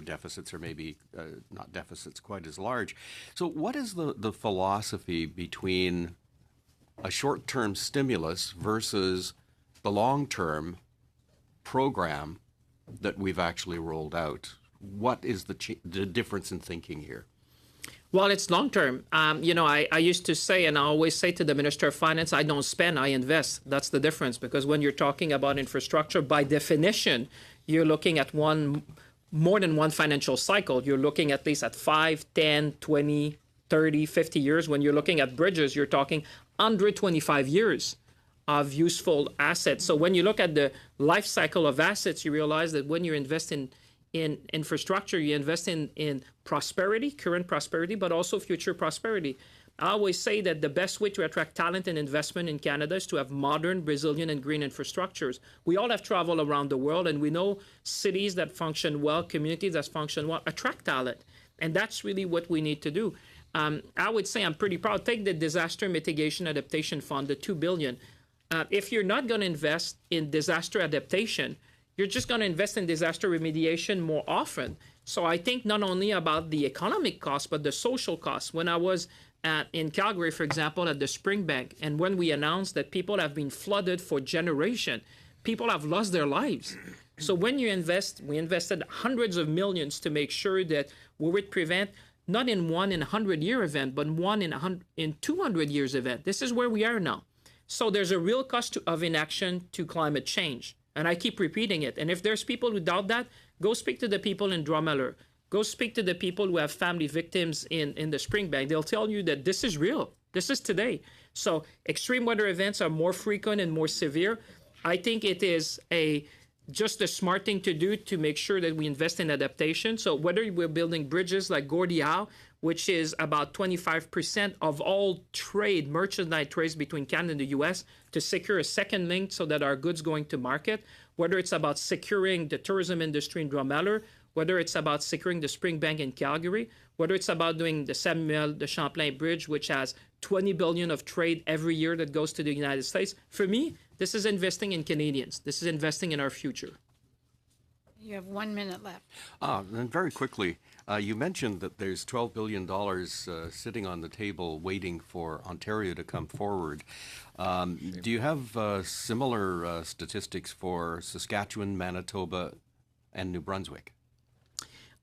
deficits, or maybe not deficits quite as large. So what is the philosophy between a short-term stimulus versus the long-term program that we've actually rolled out? What is the difference in thinking here? Well, it's long term. I used to say, and I always say to the Minister of Finance, I don't spend, I invest. That's the difference, because when you're talking about infrastructure, by definition, you're looking at more than one financial cycle. You're looking at least at 5, 10, 20, 30, 50 years. When you're looking at bridges, you're talking 125 years of useful assets. So when you look at the life cycle of assets, you realize that when you invest in infrastructure, you invest in prosperity, current prosperity, but also future prosperity. I always say that the best way to attract talent and investment in Canada is to have modern, resilient, and green infrastructures. We all have traveled around the world, and we know cities that function well, communities that function well, attract talent. And that's really what we need to do. I would say I'm pretty proud. Take the Disaster Mitigation Adaptation Fund, the $2 billion. If you're not going to invest in disaster adaptation, you're just going to invest in disaster remediation more often. So I think not only about the economic costs, but the social costs. When I was in Calgary, for example, at the Springbank, and when we announced that people have been flooded for generations, people have lost their lives. So when you invest, we invested hundreds of millions to make sure that we would prevent not in 100-year event, but one in 200 years event. This is where we are now. So there's a real cost of inaction to climate change. And I keep repeating it. And if there's people who doubt that, go speak to the people in Drumheller. Go speak to the people who have family victims in the Springbank. They'll tell you that this is real. This is today. So extreme weather events are more frequent and more severe. I think it is just a smart thing to do to make sure that we invest in adaptation. So whether we're building bridges like Gordie Howe, which is about 25% of all merchandise trades between Canada and the U.S., to secure a second link so that our goods going to market, whether it's about securing the tourism industry in Drumheller, whether it's about securing the Springbank in Calgary, whether it's about doing the Samuel de Champlain Bridge, which has $20 billion of trade every year that goes to the United States. For me, this is investing in Canadians. This is investing in our future. You have 1 minute left. And very quickly, you mentioned that there's $12 billion sitting on the table waiting for Ontario to come forward. Do you have similar statistics for Saskatchewan, Manitoba, and New Brunswick?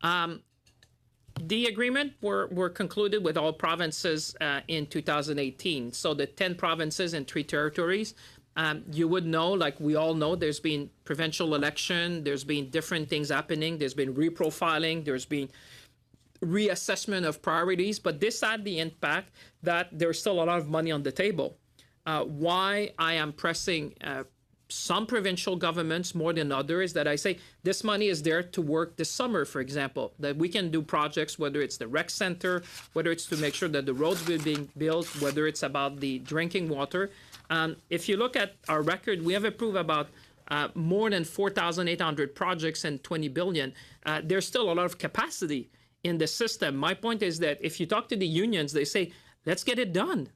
The agreement were concluded with all provinces in 2018. So the 10 provinces and 3 territories. You would know, like we all know, there's been provincial election, there's been different things happening, there's been reprofiling, there's been reassessment of priorities, but this had the impact that there's still a lot of money on the table. Why I am pressing some provincial governments more than others, that I say this money is there to work this summer, for example, that we can do projects, whether it's the rec center, whether it's to make sure that the roads are being built, whether it's about the drinking water. If you look at our record, we have approved about more than 4,800 projects and $20 billion. There's still a lot of capacity in the system. My point is that if you talk to the unions, they say, let's get it done.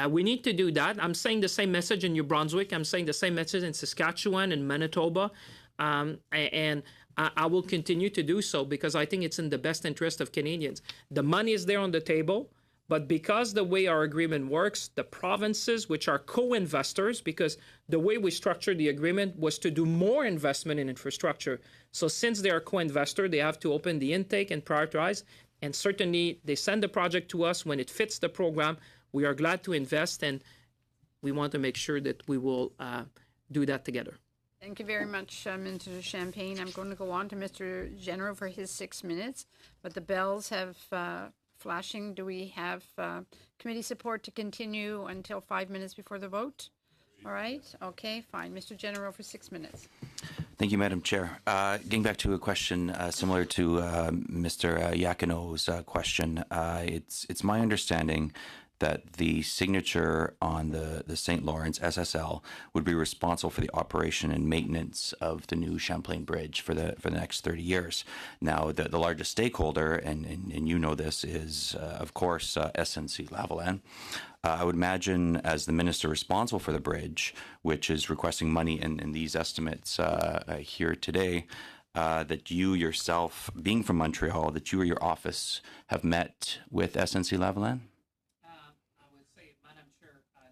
We need to do that. I'm saying the same message in New Brunswick. I'm saying the same message in Saskatchewan and Manitoba. And I will continue to do so because I think it's in the best interest of Canadians. The money is there on the table. But because the way our agreement works, the provinces, which are co-investors, because the way we structured the agreement was to do more investment in infrastructure. So since they are co-investor, they have to open the intake and prioritize. And certainly they send the project to us when it fits the program. We are glad to invest, and we want to make sure that we will do that together. Thank you very much, Minister Champagne. I'm going to go on to Mr. General for his 6 minutes, but the bells have flashing. Do we have committee support to continue until 5 minutes before the vote? All right. Okay, fine. Mr. General for 6 minutes. Thank you, Madam Chair. Getting back to a question similar to Mr. Iachano's question, it's my understanding that the signature on the St. Lawrence SSL would be responsible for the operation and maintenance of the new Champlain Bridge for the next 30 years. Now, the largest stakeholder, and you know this, is of course SNC-Lavalin. I would imagine, as the minister responsible for the bridge, which is requesting money in these estimates here today, that you yourself, being from Montreal, that you or your office have met with SNC-Lavalin?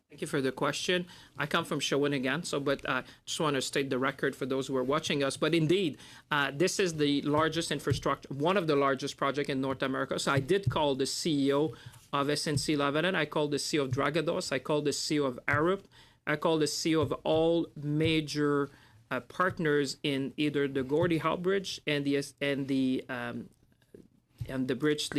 Thank you for the question. I come from Shawinigan, but I just want to state the record for those who are watching us. But indeed, this is the largest infrastructure, one of the largest projects in North America. So I did call the CEO of SNC-Lavalin. I called the CEO of Dragados. I called the CEO of Arup. I called the CEO of all major partners in either the Gordie Howe Bridge and the bridge,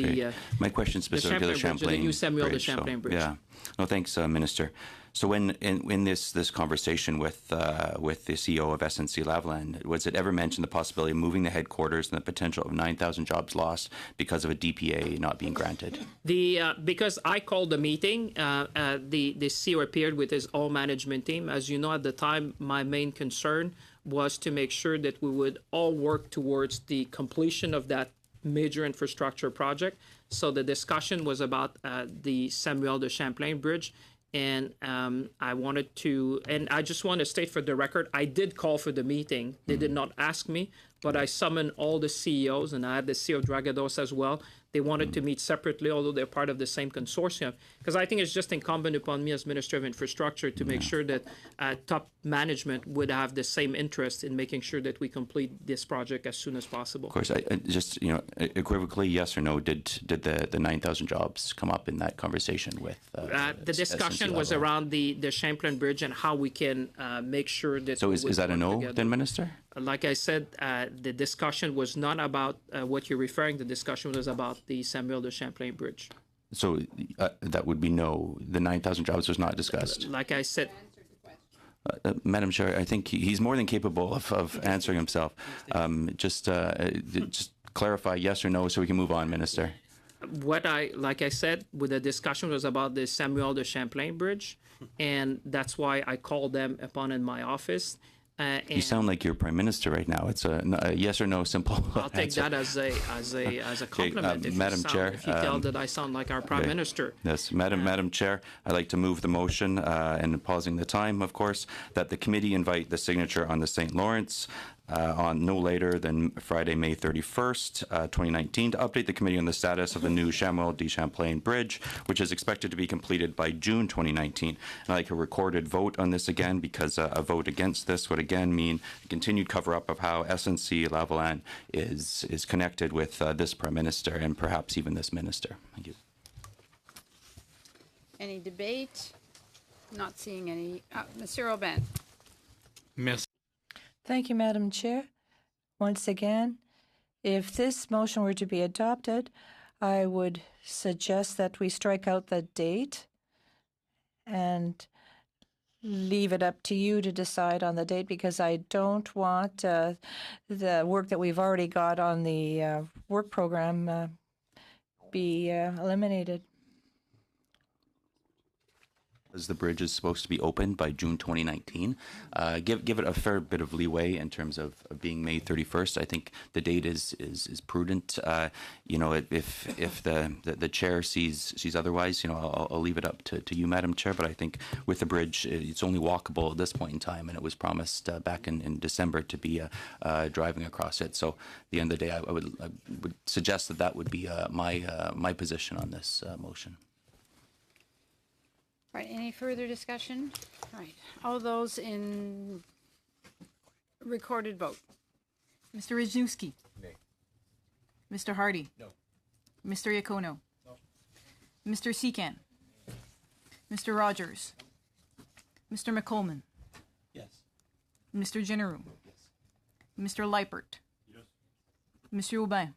my question specifically to the Champlain the new Samuel Bridge, de Champlain Bridge. Yeah. No, thanks, Minister. So when in this conversation with the CEO of SNC-Lavalin, was it ever mentioned the possibility of moving the headquarters and the potential of 9,000 jobs lost because of a DPA not being granted? Because I called the meeting, the CEO appeared with his whole management team. As you know, at the time, my main concern was to make sure that we would all work towards the completion of that major infrastructure project. So the discussion was about the Samuel de Champlain Bridge. And I wanted to, and I just want to state for the record, I did call for the meeting. They did not ask me, but I summoned all the CEOs, and I had the CEO of Dragados as well. They wanted to meet separately, although they're part of the same consortium. Because I think it's just incumbent upon me as Minister of Infrastructure to make sure that top management would have the same interest in making sure that we complete this project as soon as possible. Of course, I just, equivocally, yes or no, did the 9,000 jobs come up in that conversation with the discussion was around the Champlain Bridge and how we can make sure that. So is that a no together. then, Minister? Like I said, the discussion was not about what you're referring. The discussion was about the Samuel de Champlain Bridge. So that would be no. The 9,000 jobs was not discussed. Like I said. Madam Chair, I think he's more than capable of answering himself. Just clarify yes or no so we can move on, Minister. Like I said, with the discussion was about the Samuel de Champlain Bridge, and that's why I called them upon in my office. You sound like you're Prime Minister right now. It's a yes or no simple I'll take answer. that as a compliment. Okay, Madam Chair, if you tell that I sound like our Prime Minister. Yes, Madam Chair, I'd like to move the motion, and pausing the time, of course, that the committee invite the signature on the St. Lawrence on no later than Friday, May 31st, 2019, to update the committee on the status of the new Samuel de Champlain Bridge, which is expected to be completed by June 2019. And I'd like a recorded vote on this again, because a vote against this would again mean a continued cover-up of how SNC-Lavalin is connected with this Prime Minister and perhaps even this Minister. Thank you. Any debate? Not seeing any. Monsieur Aubin. Merci. Thank you, Madam Chair. Once again, if this motion were to be adopted, I would suggest that we strike out the date and leave it up to you to decide on the date, because I don't want the work that we've already got on the work program be eliminated. As the bridge is supposed to be opened by June 2019, give it a fair bit of leeway in terms of being May 31st. I think the date is prudent. If the chair sees otherwise, I'll leave it up to you, Madam Chair. But I think with the bridge, it's only walkable at this point in time, and it was promised back in December to be driving across it. So at the end of the day, I would suggest that would be my position on this motion. All right, any further discussion? All right, all those in recorded vote. Mr. Rizewski. Nay. Mr. Hardy. No. Mr. Iacono. No. Mr. Secan. Mr. Rogers. Mr. McColman. Yes. Mr. Generou. Yes. Mr. Leipert. Yes. Monsieur Aubin.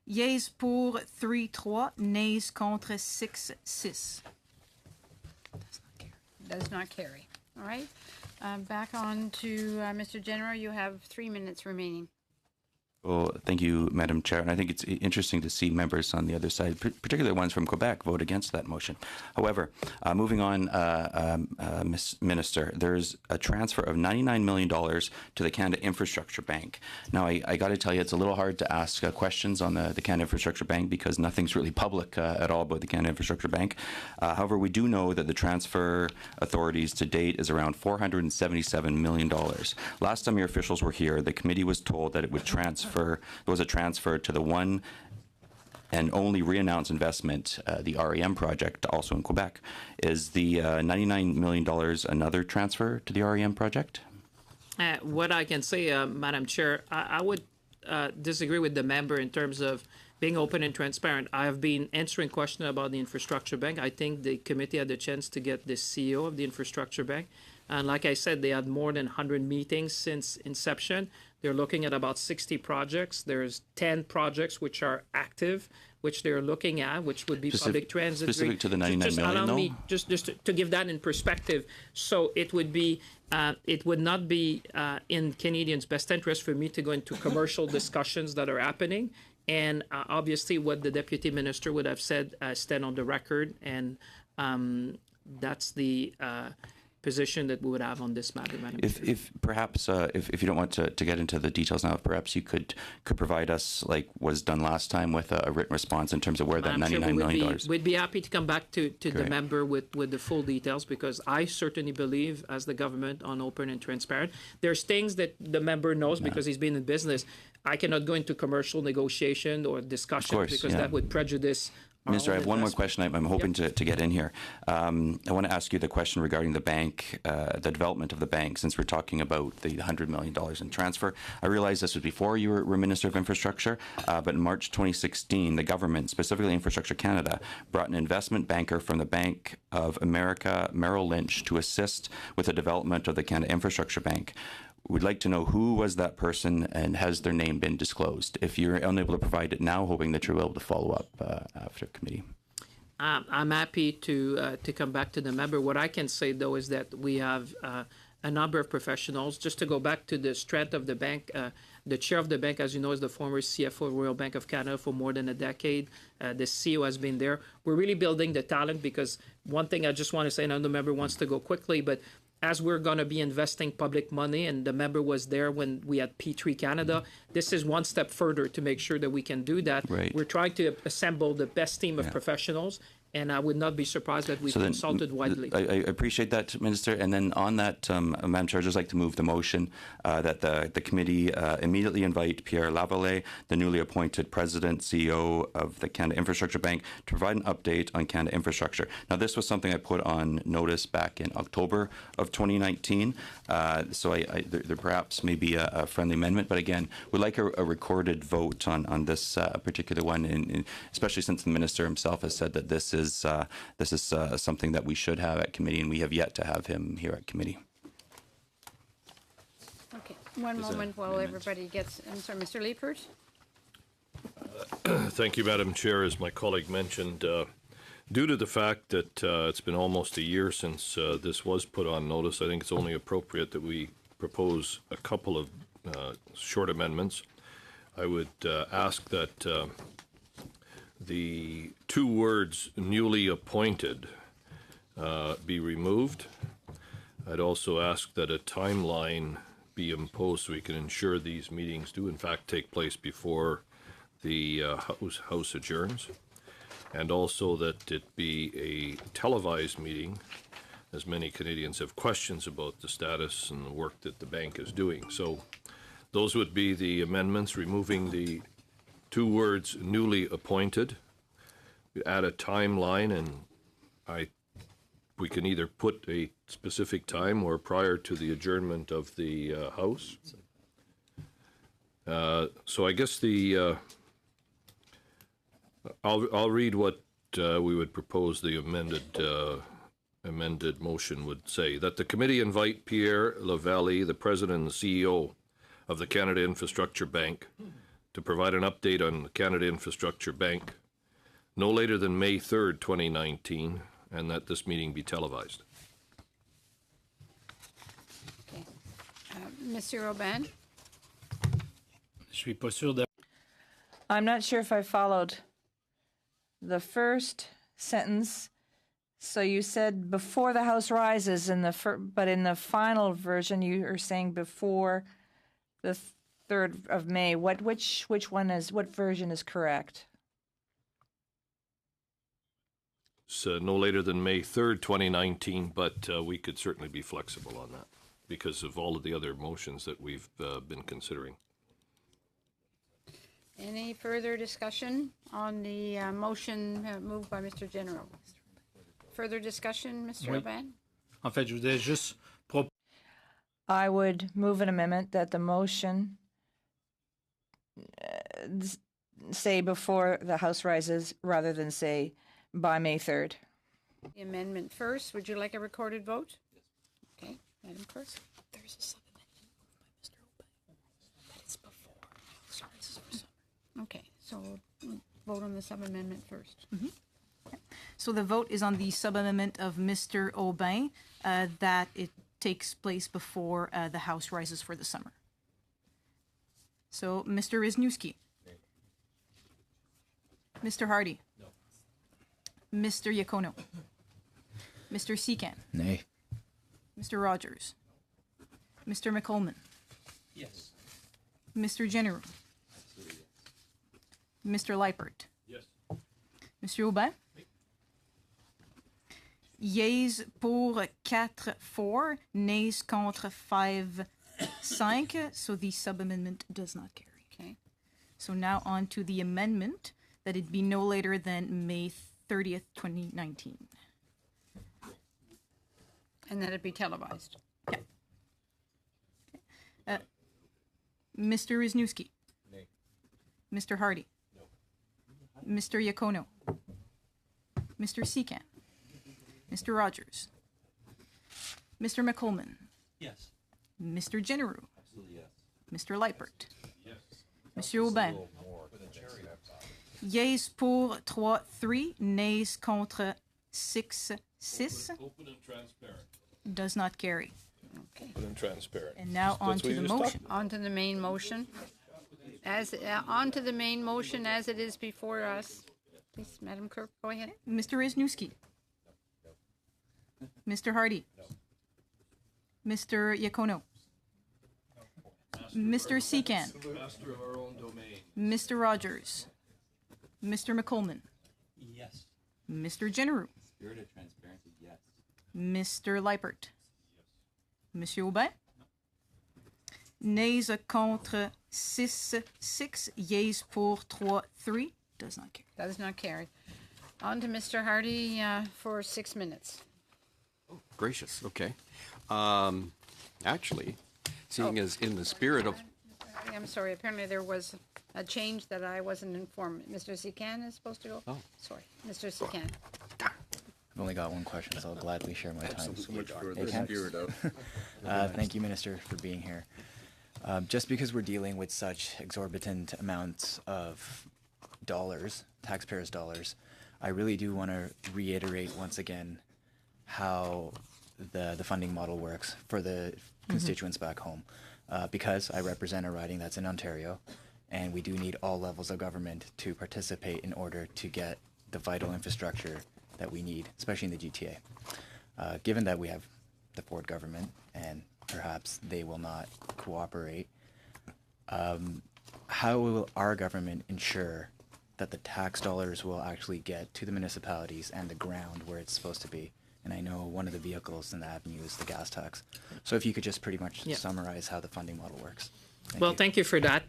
Yeas pour 3-3, nays contre 6-6. Does not carry. All right. Back on to Mr. General. You have 3 minutes remaining. Well, thank you, Madam Chair. And I think it's interesting to see members on the other side, particularly ones from Quebec, vote against that motion. However, moving on, Ms. Minister, there's a transfer of $99 million to the Canada Infrastructure Bank. Now, I got to tell you, it's a little hard to ask questions on the Canada Infrastructure Bank because nothing's really public at all about the Canada Infrastructure Bank. However, we do know that the transfer authorities to date is around $477 million. Last time your officials were here, the committee was told that it would there was a transfer to the one and only re-announced investment, the REM project, also in Quebec. Is the $99 million another transfer to the REM project? What I can say, Madam Chair, I would disagree with the member in terms of being open and transparent. I have been answering questions about the Infrastructure Bank. I think the committee had the chance to get the CEO of the Infrastructure Bank. And like I said, they had more than 100 meetings since inception. They're looking at about 60 projects. There's 10 projects which are active, which they're looking at, which would be public transit. Specific to the 99 just million, allow though? me just to give that in perspective. So it would be, it would not be in Canadians' best interest for me to go into commercial discussions that are happening. And obviously, what the deputy minister would have said stand on the record, and that's the position that we would have on this matter, Madam Chair. If perhaps, if you don't want to get into the details now, perhaps you could provide us, like was done last time, with a written response in terms of where that $99 million. We'd be happy to come back to the member with the full details, because I certainly believe, as the government, on open and transparent. There's things that the member knows because he's been in business. I cannot go into commercial negotiation or discussion because that would prejudice. Minister, I have one more question I'm hoping to get in here. I want to ask you the question regarding the bank, the development of the bank, since we're talking about the $100 million in transfer. I realize this was before you were Minister of Infrastructure, but in March 2016, the government, specifically Infrastructure Canada, brought an investment banker from the Bank of America, Merrill Lynch, to assist with the development of the Canada Infrastructure Bank. We'd like to know who was that person and has their name been disclosed? If you're unable to provide it now, hoping that you're able to follow up after committee. I'm happy to come back to the member. What I can say, though, is that we have a number of professionals. Just to go back to the strength of the bank, the chair of the bank, as you know, is the former CFO of Royal Bank of Canada for more than a decade. The CEO has been there. We're really building the talent, because one thing I just want to say, and I know the member wants to go quickly, but as we're going to be investing public money, and the member was there when we had P3 Canada, this is one step further to make sure that we can do that. Right. We're trying to assemble the best team of professionals, and I would not be surprised that we consulted widely. I appreciate that, Minister. And then on that, Madam Chair, I'd just like to move the motion that the committee immediately invite Pierre Lavallee, the newly appointed President, CEO of the Canada Infrastructure Bank, to provide an update on Canada Infrastructure. Now, this was something I put on notice back in October of 2019, so there perhaps may be a friendly amendment, but again, we'd like a recorded vote on this particular one, and especially since the Minister himself has said that this is something that we should have at committee, and we have yet to have him here at committee. Okay, one moment while everybody gets, I'm sorry, Mr. Liepert? Thank you, Madam Chair. As my colleague mentioned, due to the fact that it's been almost a year since this was put on notice, I think it's only appropriate that we propose a couple of short amendments. I would ask that the two words "newly appointed" be removed. I'd also ask that a timeline be imposed so we can ensure these meetings do in fact take place before the House adjourns, and also that it be a televised meeting, as many Canadians have questions about the status and the work that the bank is doing. So those would be the amendments, removing the two words "newly appointed," add a timeline, and we can either put a specific time or prior to the adjournment of the House. So I guess I'll read what we would propose the amended motion would say: that the committee invite Pierre Lavallee, the President and CEO of the Canada Infrastructure Bank, to provide an update on the Canada Infrastructure Bank no later than May 3rd, 2019, and that this meeting be televised. Okay. Monsieur Aubin? Je suis pas sûr de... I'm not sure if I followed the first sentence. So you said before the House rises, but in the final version you are saying before the 3rd of May. What version is correct? So no later than May 3rd, 2019, but we could certainly be flexible on that because of all of the other motions that we've been considering. Any further discussion on the motion moved by Mr. General? Further discussion, Mr. Oui. Aubin? En fait, je voudrais juste I would move an amendment that the motion say before the House rises rather than say by May 3rd. The amendment first. Would you like a recorded vote? Okay, Madam Clerk. There's a sub-amendment moved by Mr. Aubin. That it's before House rises for summer. Okay, so vote on the sub-amendment first. So the vote is on the sub-amendment of Mr. Aubin that it takes place before the House rises for the summer. So, Mr. Wisniewski. Mr. Hardy. No. Mr. Iacono. Mr. Secan. Nay. Mr. Rogers. Mr. McColman. Yes. Mr. General. Mr. Leipert. Yes. Monsieur Aubin? Yeas pour 4, nays contre 5, so the sub-amendment does not carry. Okay. So now on to the amendment that it be no later than May 30th, 2019. And that it be televised. Yeah. Mr. Wisniewski? Nay. Mr. Hardy? No. Mr. Iacono? Mr. Secan? Mr. Rogers? Mr. McColman? Yes. Mr. General? Absolutely yes. Mr. Leipert? Yes. Monsieur Aubin? Yeas pour 3, nays contre 6. Open and transparent. Does not carry. Okay. Open and transparent. And now on That's to what the you just motion. On to the main motion. On to the main motion as it is before us. Please, Madam Clerk, go ahead. Mr. Wisniewski? Mr. Hardy? Mr. Iacono? Mr. Secan? Master of our own domain. Mr. Rogers? Mr. McColman? Yes. Mr. General? Spirit of transparency, yes. Mr. Leipert? Monsieur Aubin? Nays contre 6, yeas pour 3, does not carry. Does not carry. On to Mr. Hardy for 6 minutes. Gracious. Okay. Actually, seeing as in the spirit of I'm sorry. Apparently there was a change that I wasn't informed. Mr. Secan is supposed to go? Oh. Sorry. Mr. Secan. I've only got one question, so I'll gladly share my time. So much for the spirit of. Thank you, Minister, for being here. Just because we're dealing with such exorbitant amounts of dollars, taxpayers' dollars, I really do want to reiterate once again how the funding model works for the constituents back home. Because I represent a riding that's in Ontario, and we do need all levels of government to participate in order to get the vital infrastructure that we need, especially in the GTA. Given that we have the Ford government, and perhaps they will not cooperate, how will our government ensure that the tax dollars will actually get to the municipalities and the ground where it's supposed to be? And I know one of the vehicles in the avenue is the gas tax. So if you could just pretty much summarize how the funding model works. Thank you for that.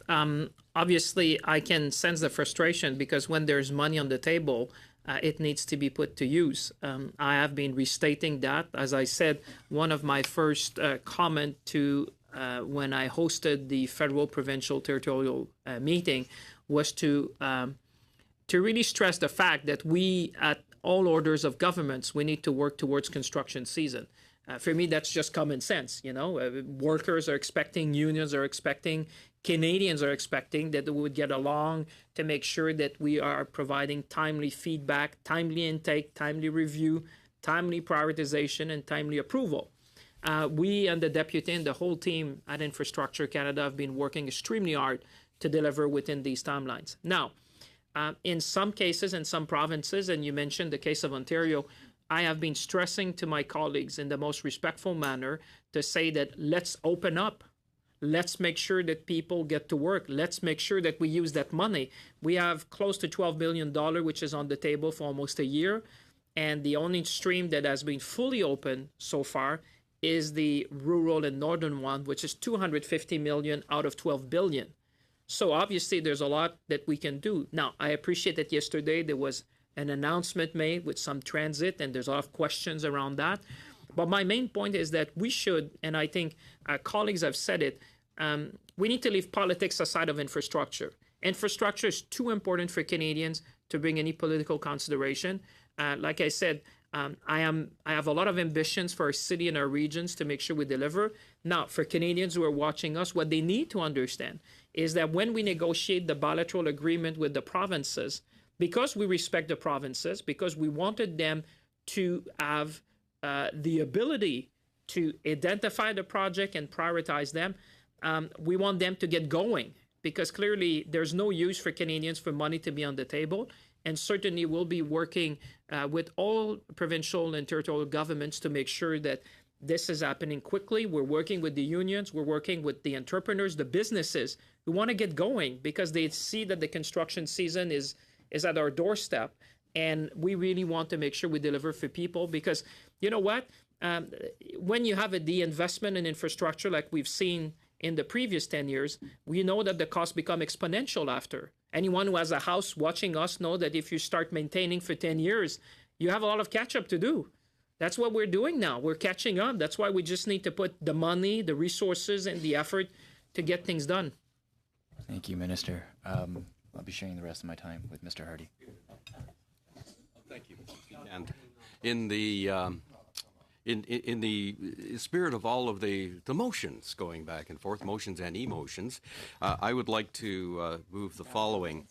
Obviously, I can sense the frustration because when there's money on the table, it needs to be put to use. I have been restating that. As I said, one of my first comment to when I hosted the federal, provincial, territorial meeting was to really stress the fact that we, at all orders of governments, we need to work towards construction season. For me, that's just common sense. You know, workers are expecting, unions are expecting, Canadians are expecting that we would get along to make sure that we are providing timely feedback, timely intake, timely review, timely prioritization, and timely approval. We and the deputy and the whole team at Infrastructure Canada have been working extremely hard to deliver within these timelines. Now, in some cases, in some provinces, and you mentioned the case of Ontario, I have been stressing to my colleagues in the most respectful manner to say that let's open up. Let's make sure that people get to work. Let's make sure that we use that money. We have close to $12 billion, which is on the table for almost a year. And the only stream that has been fully open so far is the rural and northern one, which is $250 million out of $12 billion. So obviously there's a lot that we can do. Now, I appreciate that yesterday there was an announcement made with some transit, and there's a lot of questions around that. But my main point is that we should, and I think our colleagues have said it, we need to leave politics aside of infrastructure. Infrastructure is too important for Canadians to bring any political consideration. Like I said, I have a lot of ambitions for our city and our regions to make sure we deliver. Now, for Canadians who are watching us, what they need to understand is that when we negotiate the bilateral agreement with the provinces, because we respect the provinces, because we wanted them to have the ability to identify the project and prioritize them, we want them to get going, because clearly there's no use for Canadians for money to be on the table. And certainly we'll be working with all provincial and territorial governments to make sure that this is happening quickly. We're working with the unions. We're working with the entrepreneurs, the businesses who want to get going because they see that the construction season is at our doorstep. And we really want to make sure we deliver for people because, you know what, when you have the investment in infrastructure like we've seen in the previous 10 years, we know that the costs become exponential after. Anyone who has a house watching us know that if you start maintaining for 10 years, you have a lot of catch up to do. That's what we're doing now. We're catching up. That's why we just need to put the money, the resources, and the effort to get things done. Thank you, Minister. I'll be sharing the rest of my time with Mr. Hardy. Thank you. And in the spirit of all of the motions going back and forth, motions and emotions, I would like to move the following,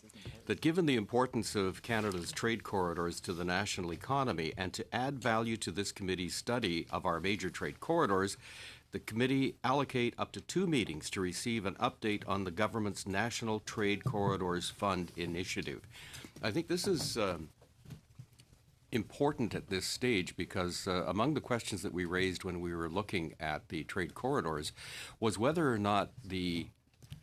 that given the importance of Canada's trade corridors to the national economy and to add value to this committee's study of our major trade corridors, the committee allocate up to 2 meetings to receive an update on the government's National Trade Corridors Fund initiative. I think this is important at this stage because among the questions that we raised when we were looking at the trade corridors was whether or not the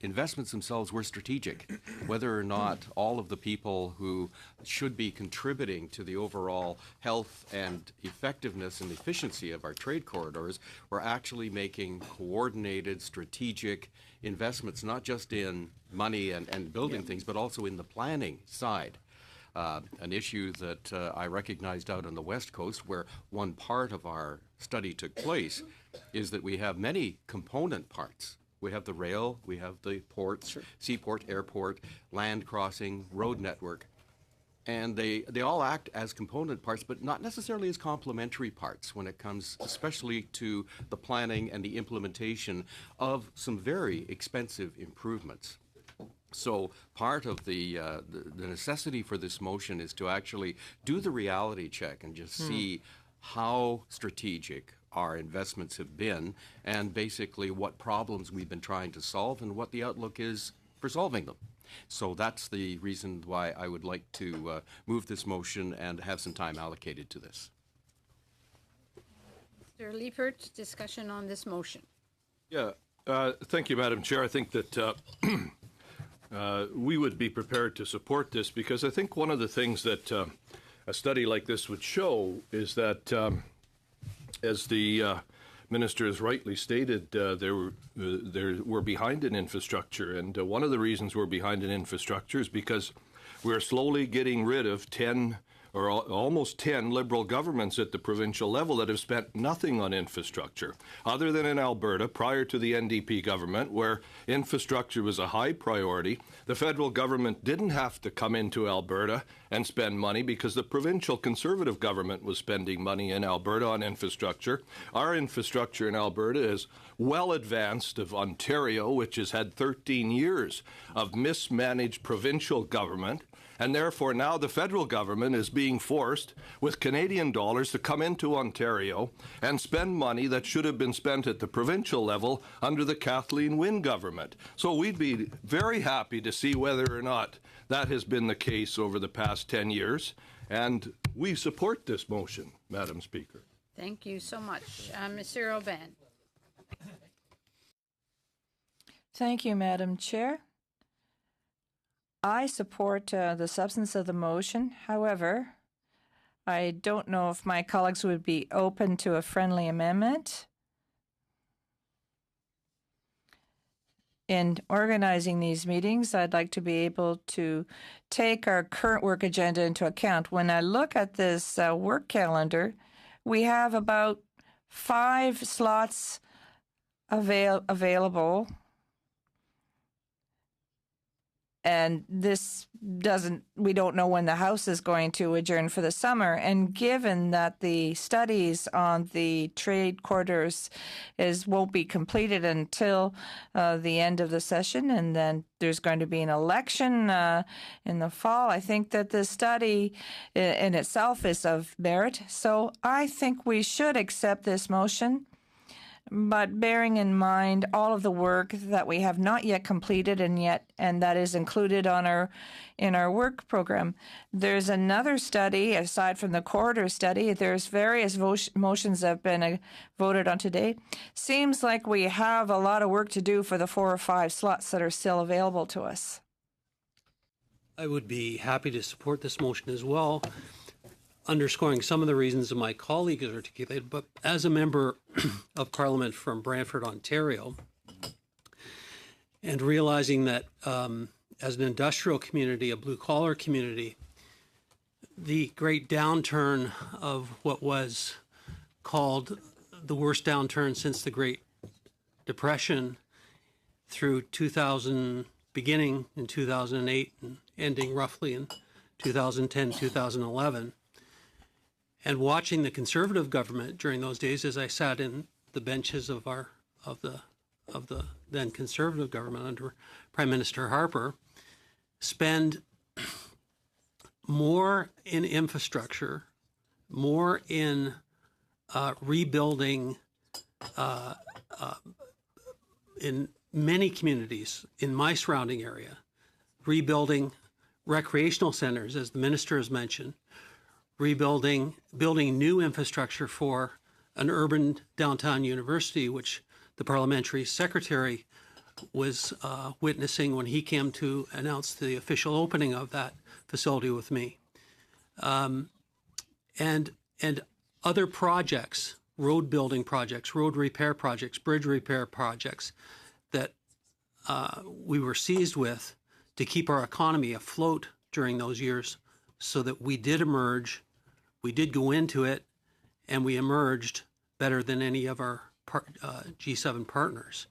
investments themselves were strategic, whether or not all of the people who should be contributing to the overall health and effectiveness and efficiency of our trade corridors were actually making coordinated, strategic investments, not just in money and building things, but also in the planning side. An issue that I recognized out on the West Coast, where one part of our study took place, is that we have many component parts. We have the rail, we have the ports, seaport, airport, land crossing, road network, and they all act as component parts, but not necessarily as complementary parts when it comes especially to the planning and the implementation of some very expensive improvements. So part of the necessity for this motion is to actually do the reality check and just see how strategic our investments have been and basically what problems we've been trying to solve and what the outlook is for solving them. So that's the reason why I would like to move this motion and have some time allocated to this. Mr. Liepert, discussion on this motion. Yeah, thank you, Madam Chair. I think that we would be prepared to support this because I think one of the things that a study like this would show is that, as the Minister has rightly stated, we're behind in infrastructure. And one of the reasons we're behind in infrastructure is because we're slowly getting rid of 10 or almost 10 Liberal governments at the provincial level that have spent nothing on infrastructure, other than in Alberta prior to the NDP government, where infrastructure was a high priority. The federal government didn't have to come into Alberta and spend money because the provincial Conservative government was spending money in Alberta on infrastructure. Our infrastructure in Alberta is well advanced of Ontario, which has had 13 years of mismanaged provincial government. and therefore now the federal government is being forced with Canadian dollars to come into Ontario and spend money that should have been spent at the provincial level under the Kathleen Wynne government. So we'd be very happy to see whether or not that has been the case over the past 10 years, and we support this motion, Madam Speaker. Thank you so much. Monsieur Aubin. Thank you, Madam Chair. I support the substance of the motion. However, I don't know if my colleagues would be open to a friendly amendment. In organizing these meetings, I'd like to be able to take our current work agenda into account. When I look at this work calendar, we have about 5 slots available. And we don't know when the House is going to adjourn for the summer. And given that the studies on the trade corridors won't be completed until the end of the session, and then there's going to be an election in the fall, I think that the study in itself is of merit. So I think we should accept this motion, but bearing in mind all of the work that we have not yet completed and that is included in our work program. There's another study aside from the corridor study. There's various motions that have been voted on today. Seems like we have a lot of work to do for the 4 or 5 slots that are still available to us. I would be happy to support this motion as well, underscoring some of the reasons that my colleague has articulated, but as a member of Parliament from Brantford, Ontario, and realizing that as an industrial community, a blue-collar community, the great downturn of what was called the worst downturn since the Great Depression through 2000, beginning in 2008 and ending roughly in 2010, 2011, and watching the Conservative government during those days, as I sat in the benches of the then Conservative government under Prime Minister Harper, spend more in infrastructure, more in rebuilding in many communities in my surrounding area, rebuilding recreational centers, as the minister has mentioned, building new infrastructure for an urban downtown university, which the parliamentary secretary was witnessing when he came to announce the official opening of that facility with me. And other projects, road building projects, road repair projects, bridge repair projects that we were seized with to keep our economy afloat during those years, so that we did emerge. We did go into it, and we emerged better than any of our G7 partners,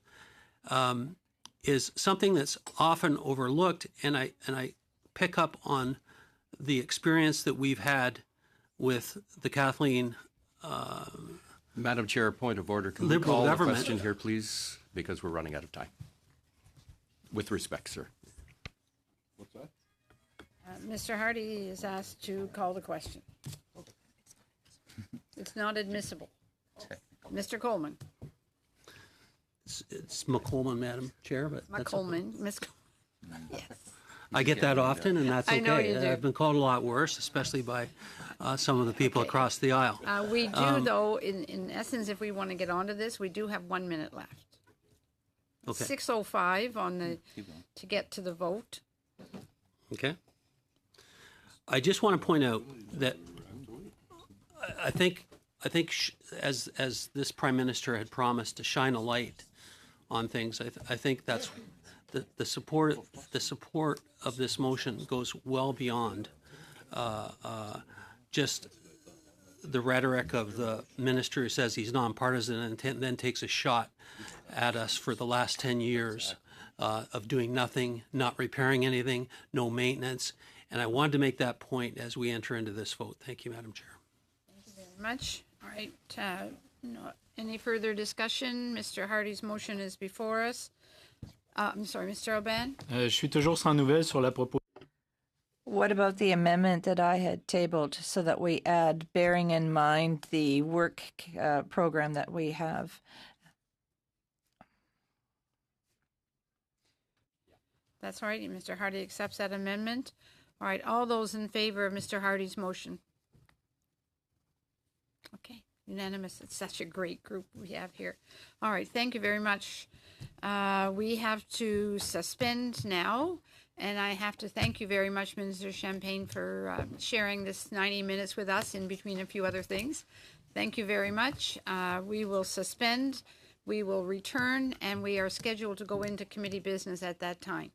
is something that's often overlooked. And I pick up on the experience that we've had with the Kathleen Madam Chair, point of order. Can we Liberal call the government. question here, please? Because we're running out of time. With respect, sir. What's that? Mr. Hardy is asked to call the question. It's not admissible. Mr. Coleman. It's McColeman, Madam Chair, but that's okay. McColeman. Miss. Yes. I get that often, and that's okay. I know you do. I've been called a lot worse, especially by some of the people across the aisle. We do, though, in essence, if we want to get onto this, we do have 1 minute left. Okay. 6:05 to get to the vote. Okay. I just want to point out that I think as this Prime Minister had promised to shine a light on things, I think that's the support of this motion goes well beyond just the rhetoric of the minister who says he's nonpartisan and then takes a shot at us for the last 10 years of doing nothing, not repairing anything, no maintenance. And I wanted to make that point as we enter into this vote. Thank you, Madam Chair. Thank you very much. All right. No, any further discussion? Mr. Hardy's motion is before us. I'm sorry, Mr. Aubin. Je suis toujours sans nouvelles sur la proposition. What about the amendment that I had tabled so that we add, bearing in mind the work program that we have? That's all right. Mr. Hardy accepts that amendment. All right, all those in favor of Mr. Hardy's motion? Okay, unanimous. It's such a great group we have here. All right, thank you very much. We have to suspend now, and I have to thank you very much, Minister Champagne, for sharing this 90 minutes with us in between a few other things. Thank you very much. We will suspend, we will return, and we are scheduled to go into committee business at that time.